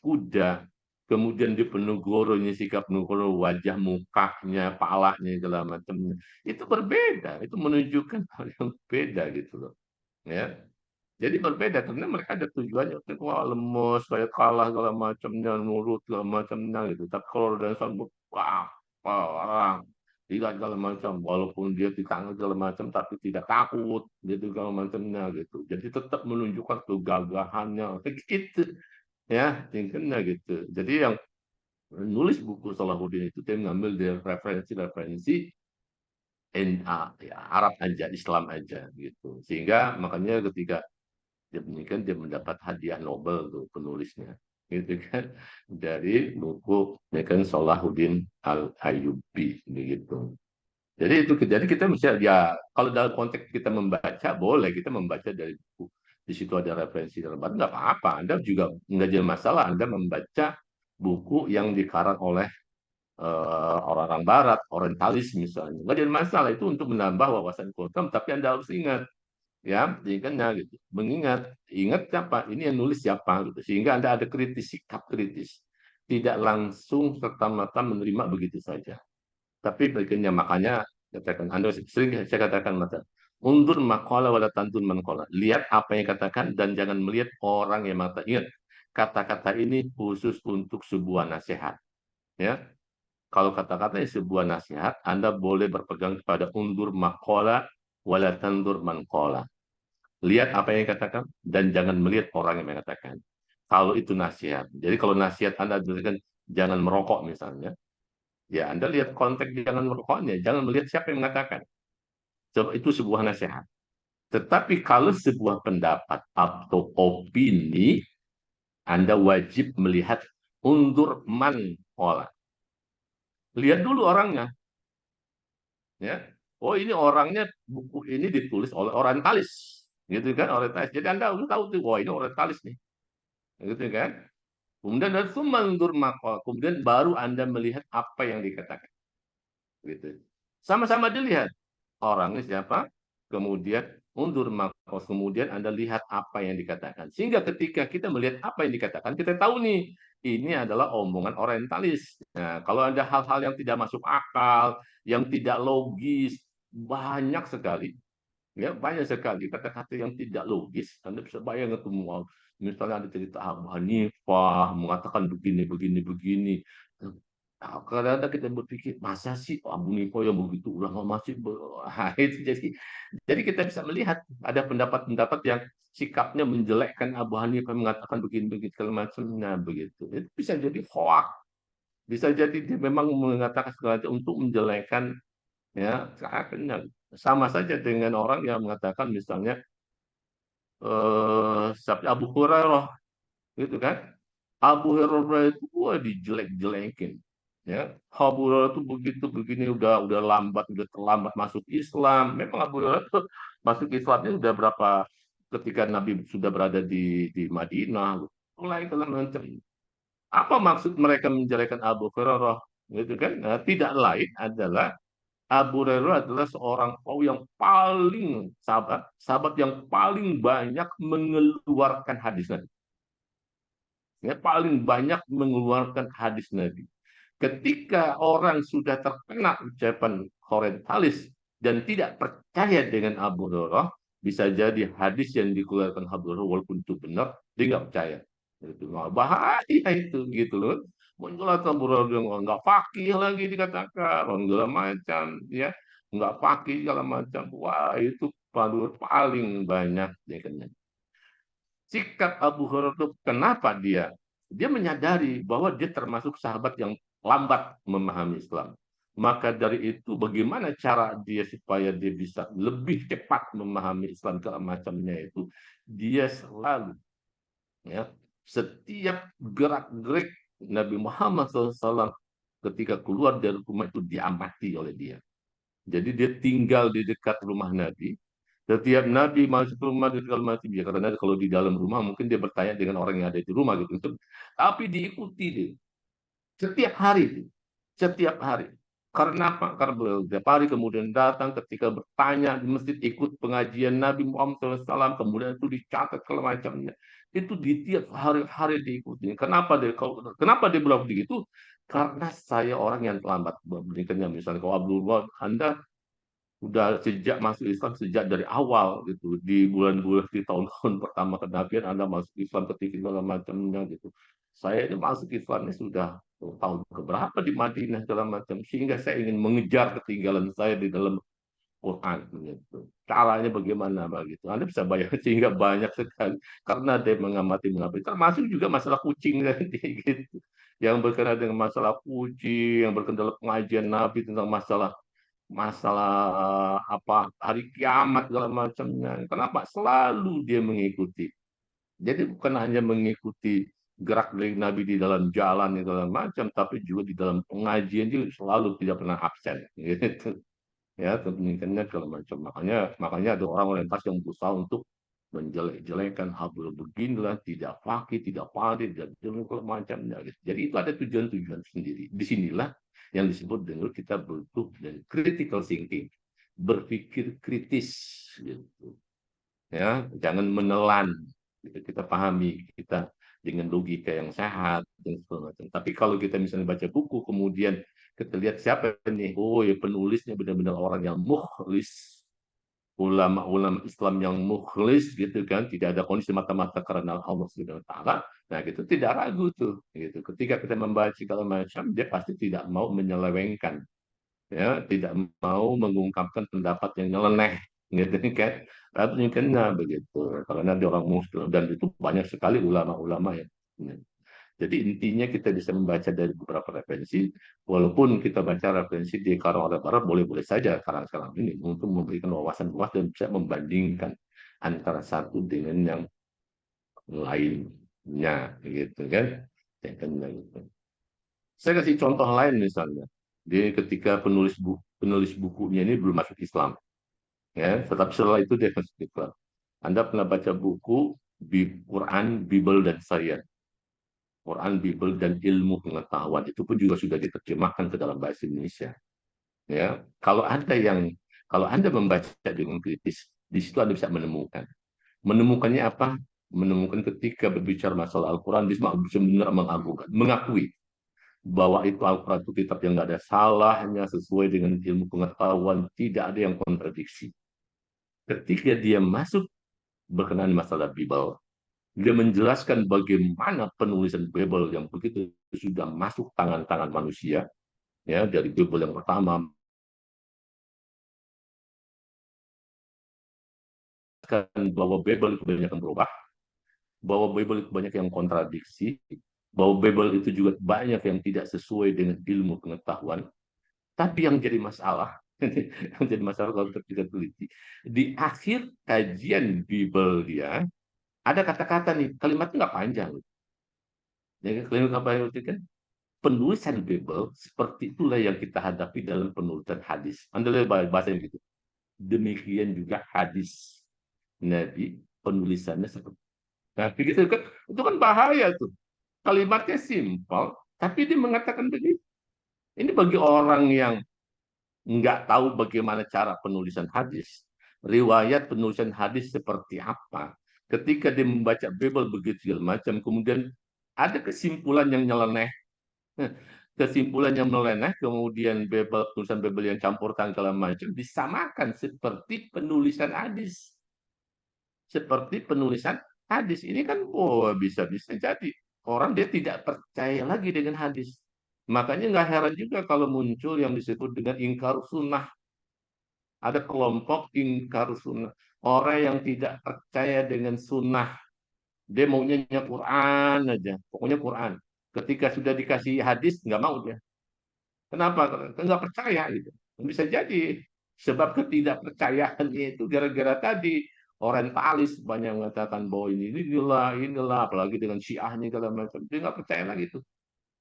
kuda, kemudian di Penogoronya sikap Penogoro, wajah mukanya, palanya segala macamnya itu berbeda, itu menunjukkan hal yang beda gitu loh ya. Jadi berbeda karena mereka ada tujuannya wah lemes kayak kalah segala macamnya nurut segala macamnya gitu, tapi kalau dari sambut wah orang tidak segala macam walaupun dia ditangkap segala macam tapi tidak takut gitu segala macamnya gitu, jadi tetap menunjukkan kegagahannya gitu ya tingkatnya gitu. Jadi yang nulis buku Salahuddin itu dia mengambil dari referensi-referensi ya, Arab aja, Islam aja gitu. Sehingga makanya ketika dia menikah dia mendapat hadiah Nobel tuh penulisnya gitu kan dari buku ya kan Salahuddin Al-Ayyubi gitu. Jadi kita bisa ya kalau dalam konteks kita membaca boleh kita membaca dari buku di situ ada referensi dalam nggak apa-apa. Anda juga nggak jadi masalah Anda membaca buku yang dikarang oleh orang-orang Barat, orientalis misalnya. Nggak jadi masalah itu untuk menambah wawasan kultur, tapi Anda harus ingat ya, ingatnya gitu. Ingat siapa? Ini yang nulis siapa gitu. Sehingga Anda ada kritis, sikap kritis. Tidak langsung serta-merta menerima begitu saja. Tapi bagiannya makanya katakan Anda sering saya katakan mata undur makola wala tantun mankola. Lihat apa yang katakan dan jangan melihat orang yang mata. Ingat kata-kata ini khusus untuk sebuah nasihat. Ya, kalau kata-katanya sebuah nasihat, Anda boleh berpegang kepada undur makola wala tandur mankola. Lihat apa yang katakan dan jangan melihat orang yang mengatakan. Kalau itu nasihat. Jadi kalau nasihat Anda berikan jangan merokok misalnya, ya Anda lihat konteks jangan merokoknya, jangan melihat siapa yang mengatakan. Itu sebuah nasihat. Tetapi kalau sebuah pendapat atau opini, Anda wajib melihat undur man qala. Lihat dulu orangnya, ya. Oh, ini orangnya, buku ini ditulis oleh orientalis, gitu kan, orientalis. Jadi Anda udah tahu tuh, wah ini orientalis nih, gitu kan. Kemudian dari mandur maqal, kemudian baru Anda melihat apa yang dikatakan, gitu. Sama-sama dilihat orangnya siapa, kemudian undur maqal, kemudian Anda lihat apa yang dikatakan. Sehingga ketika kita melihat apa yang dikatakan, kita tahu nih, ini adalah omongan orientalis. Nah, kalau ada hal-hal yang tidak masuk akal, yang tidak logis, banyak sekali, ya banyak sekali kata-kata yang tidak logis. Anda bisa bayangkan semua. Misalnya ada cerita Abu Hanifah mengatakan begini, begini, begini. Nah, kadang-kadang kita berpikir, masa sih Abu Hanifah yang begitu ulama masih Nah, itu jadi kita bisa melihat ada pendapat-pendapat yang sikapnya menjelekkan Abu Hanifah, mengatakan begini, begitu segala macamnya begitu. Itu bisa jadi hoak, bisa jadi dia memang mengatakan segala macam untuk menjelekkan, ya seakan sama saja dengan orang yang mengatakan misalnya sabda Abu Hurairah, gitu kan. Abu Hurairah itu wah dijelek-jelekin, ya. Abu Hurairah itu begitu begini, udah lambat, udah terlambat masuk Islam. Memang Abu Hurairah itu masuk Islamnya udah berapa, ketika Nabi sudah berada di Madinah, mulai segala macam. Apa maksud mereka menjelekan Abu Hurairah, gitu kan. Nah, tidak lain adalah Abu Hurairah adalah seorang perawi yang paling sahabat yang paling banyak mengeluarkan hadis Nabi. Ya, paling banyak mengeluarkan hadis Nabi. Ketika orang sudah terkena ucapan orientalis dan tidak percaya dengan Abu Hurairah, bisa jadi hadis yang dikeluarkan Abu Hurairah walaupun itu benar, dia nggak percaya. Itu bahaya itu, gitu loh. Menjelaskan Abu Hurairah nggak fakih lagi dikatakan, segala macam, ya, nggak fakih segala macam. Wah, itu paling banyak dia kena. Sikap Abu Hurairah itu kenapa dia menyadari bahwa dia termasuk sahabat yang lambat memahami Islam. Maka dari itu bagaimana cara dia supaya dia bisa lebih cepat memahami Islam segala macamnya itu, dia selalu, ya, setiap gerak-gerik Nabi Muhammad SAW ketika keluar dari rumah itu diamati oleh dia. Jadi dia tinggal di dekat rumah Nabi. Setiap Nabi masuk ke rumah di segala macam, ya karena kalau di dalam rumah mungkin dia bertanya dengan orang yang ada di rumah gitu. Tapi diikuti dia setiap hari, setiap hari. Karena apa? Karena beliau setiap hari kemudian datang ketika bertanya di masjid, ikut pengajian Nabi Muhammad SAW, kemudian itu dicatat segala macamnya. Itu di tiap hari-hari diikuti. Kenapa dia bilang begitu? Karena saya orang yang terlambat. Berikannya misalnya kalau Abdullah, Anda udah sejak masuk Islam sejak dari awal gitu, di bulan-bulan di tahun-tahun pertama kenabian Anda masuk Islam ketika segala macamnya gitu. Saya ini masuk Islamnya sudah tahun keberapa di Madinah segala macam, sehingga saya ingin mengejar ketinggalan saya di dalam Quran gitu. Caranya bagaimana begitu? Anda bisa bayangkan sehingga banyak sekali karena dia mengamati termasuk juga masalah kucing tadi gitu. Yang berkenaan dengan masalah kucing, yang berkenaan dalam pengajian Nabi tentang masalah masalah apa hari kiamat segala macamnya. Kenapa? Selalu dia mengikuti. Jadi bukan hanya mengikuti gerak dari Nabi di dalam jalan segala macam, tapi juga di dalam pengajian juga selalu tidak pernah absen. Gitu. Ya, tentunya segala macam. Makanya ada orang orientas yang berusaha untuk menjelek-jelekan Habib beginilah, tidak fakih, tidak pandai, tidak segala macamnya. Gitu. Jadi itu ada tujuan-tujuan sendiri. Disinilah yang disebut dengan kita butuh dan critical thinking, berpikir kritis, gitu. Ya, jangan menelan. Gitu. Kita pahami, kita dengan logika yang sehat dan segala macam. Tapi kalau kita misalnya baca buku, kemudian kita lihat siapa nih, oh ya penulisnya benar-benar orang yang mukhlis, ulama-ulama Islam yang mukhlis gitu kan, tidak ada kondisi mata-mata karena Allah Subhanahu wa taala. Nah, gitu tidak ragu tuh gitu. Ketika kita membaca segala macam, dia pasti tidak mau menyelewengkan, ya, tidak mau mengungkapkan pendapat yang nyeleneh gitu kan. Tapi kena begitu. Karena dia orang muslim dan itu banyak sekali ulama-ulama ya. Jadi intinya kita bisa membaca dari beberapa referensi, walaupun kita baca referensi di karang orang barat boleh-boleh saja sekarang ini untuk memberikan wawasan luas dan bisa membandingkan antara satu dengan yang lain. gitu kan. Secondnya gitu. Saya kasih contoh lain misalnya, dia ketika penulis bukunya ini belum masuk Islam, ya, tetapi setelah itu dia masuk Islam. Anda pernah baca buku Quran, Bible dan Sains, Quran, Bible dan ilmu pengetahuan, itu pun juga sudah diterjemahkan ke dalam bahasa Indonesia. Ya, kalau Anda membaca dengan kritis, di situ Anda bisa menemukannya apa? Menemukan ketika berbicara masalah Al-Quran, dia benar mengakui bahwa itu Al-Quran itu kitab yang nggak ada salahnya, sesuai dengan ilmu pengetahuan, tidak ada yang kontradiksi. Ketika dia masuk berkenaan masalah Bible, dia menjelaskan bagaimana penulisan Bible yang begitu sudah masuk tangan-tangan manusia, ya, dari Bible yang pertama, bahwa Bible itu banyak yang berubah, bahwa Bible itu banyak yang kontradiksi, bahwa Bible itu juga banyak yang tidak sesuai dengan ilmu pengetahuan. Tapi yang jadi masalah, yang jadi masalah kalau kita teliti, di akhir kajian Bible dia, ada kata-kata nih, kalimatnya nggak panjang. Ya, kalimat apa itu kan? Penulisan Bible seperti itulah yang kita hadapi dalam penulisan hadis. Anda lihat bahasa yang gitu. Demikian juga hadis Nabi, penulisannya seperti. Nah, begitu kan, itu kan bahaya tuh. Kalimatnya simpel, tapi dia mengatakan begitu. Ini bagi orang yang nggak tahu bagaimana cara penulisan hadis, riwayat penulisan hadis seperti apa. Ketika dia membaca Bible begitu segala macam, kemudian ada kesimpulan yang nyeleneh, kemudian tulisan Bible yang campur tangan segala macam disamakan seperti penulisan hadis, Ini kan, bisa-bisa jadi orang dia tidak percaya lagi dengan hadis. Makanya nggak heran juga kalau muncul yang disebut dengan ingkar sunnah. Ada kelompok ingkar sunnah. Orang yang tidak percaya dengan sunnah. Dia maunya Quran aja. Pokoknya Quran. Ketika sudah dikasih hadis, nggak mau dia. Kenapa? Nggak percaya. Gitu. Bisa jadi. Sebab ketidakpercayaannya itu gara-gara tadi. Orientalis banyak mengatakan bahwa inilah. Apalagi dengan syiahnya segala macam. Dia nggak percaya lagi itu.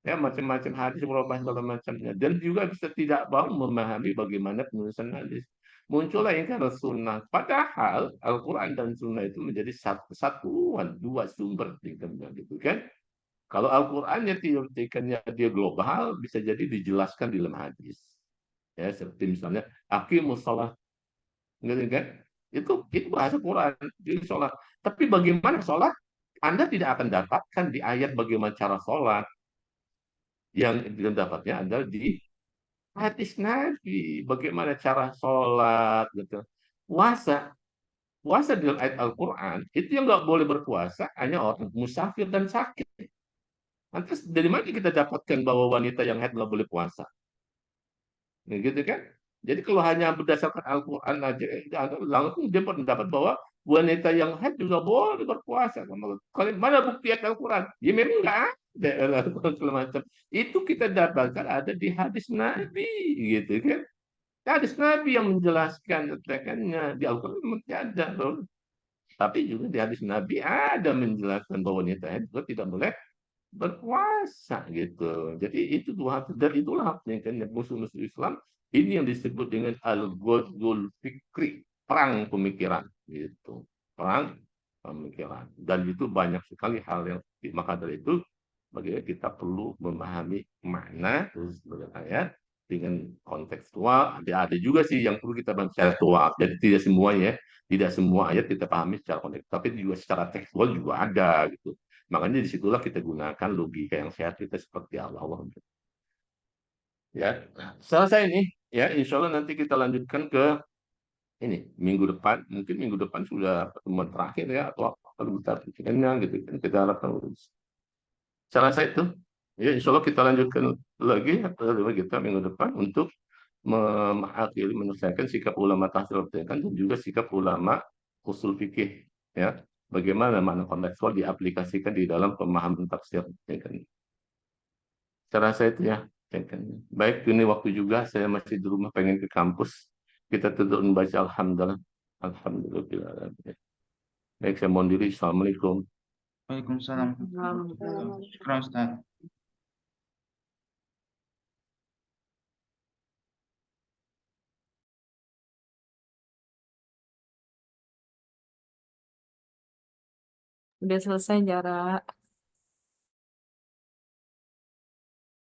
Ya, macam-macam hadis merubah segala macamnya, dan juga bisa tidak mau memahami bagaimana penulisan hadis. Muncullah yang karena sunnah, padahal Al-Quran dan sunnah itu menjadi satu kesatuan, dua sumber tingkatnya gitu kan. Kalau Al-Qurannya dia global, bisa jadi dijelaskan di dalam hadis, ya, seperti misalnya aqimus shalah, gitu kan, itu bahasa Quran di sholat. Tapi bagaimana sholat, Anda tidak akan dapatkan di ayat bagaimana cara sholat. Yang dapatnya adalah di hadis Nabi, bagaimana cara sholat, gitu. Puasa, puasa dalam ayat Al-Quran itu yang nggak boleh berpuasa hanya orang musafir dan sakit. Lantas dari mana kita dapatkan bahwa wanita yang haid nggak boleh puasa? Nah, gitu kan? Jadi kalau hanya berdasarkan Al-Quran aja, langsung dia mendapat bahwa wanita yang haid juga boleh berpuasa. Kalau mana bukti ayat Al-Quran? Ya memang nggak ada Al-Quran segala macam. Itu kita dapatkan ada di hadis Nabi, gitu kan? Hadis Nabi yang menjelaskan letakkannya di Al-Quran masih ada loh. Tapi juga di hadis Nabi ada menjelaskan bahwa wanita haid juga tidak boleh berpuasa gitu. Jadi itu dua, dan itulah yang kan musuh-musuh Islam ini yang disebut dengan al-ghazwul fikri, perang pemikiran gitu. Perang pemikiran. Dan itu banyak sekali hal yang maka dari itu bagaimana kita perlu memahami makna ayat dengan kontekstual. Ada juga sih yang perlu kita baca secara tekstual. Jadi tidak semuanya, tidak semua ayat kita pahami secara konteks, tapi juga secara tekstual juga ada gitu. Makanya disitulah kita gunakan logika yang sehat kita seperti Allah. Ya, selesai ini. Ya, insya Allah nanti kita lanjutkan ke ini minggu depan. Mungkin minggu depan sudah pertemuan terakhir ya, atau kalau kita pikirnya gitu kan, kita harapkan selesai itu. Ya, insya Allah kita lanjutkan lagi atau kita minggu depan untuk mengakhiri menyelesaikan sikap ulama tafsir dan juga sikap ulama usul fikih, ya, bagaimana makna kontekstual diaplikasikan di dalam pemahaman tafsir, ya kan. Saya rasa itu ya, kan. Baik, ini waktu juga saya masih di rumah pengen ke kampus, kita tutup membaca alhamdulillah. Alhamdulillah. Baik, saya mohon diri. Assalamualaikum. Waalaikumsalam. Syukran, Ustaz. Udah selesai jarak.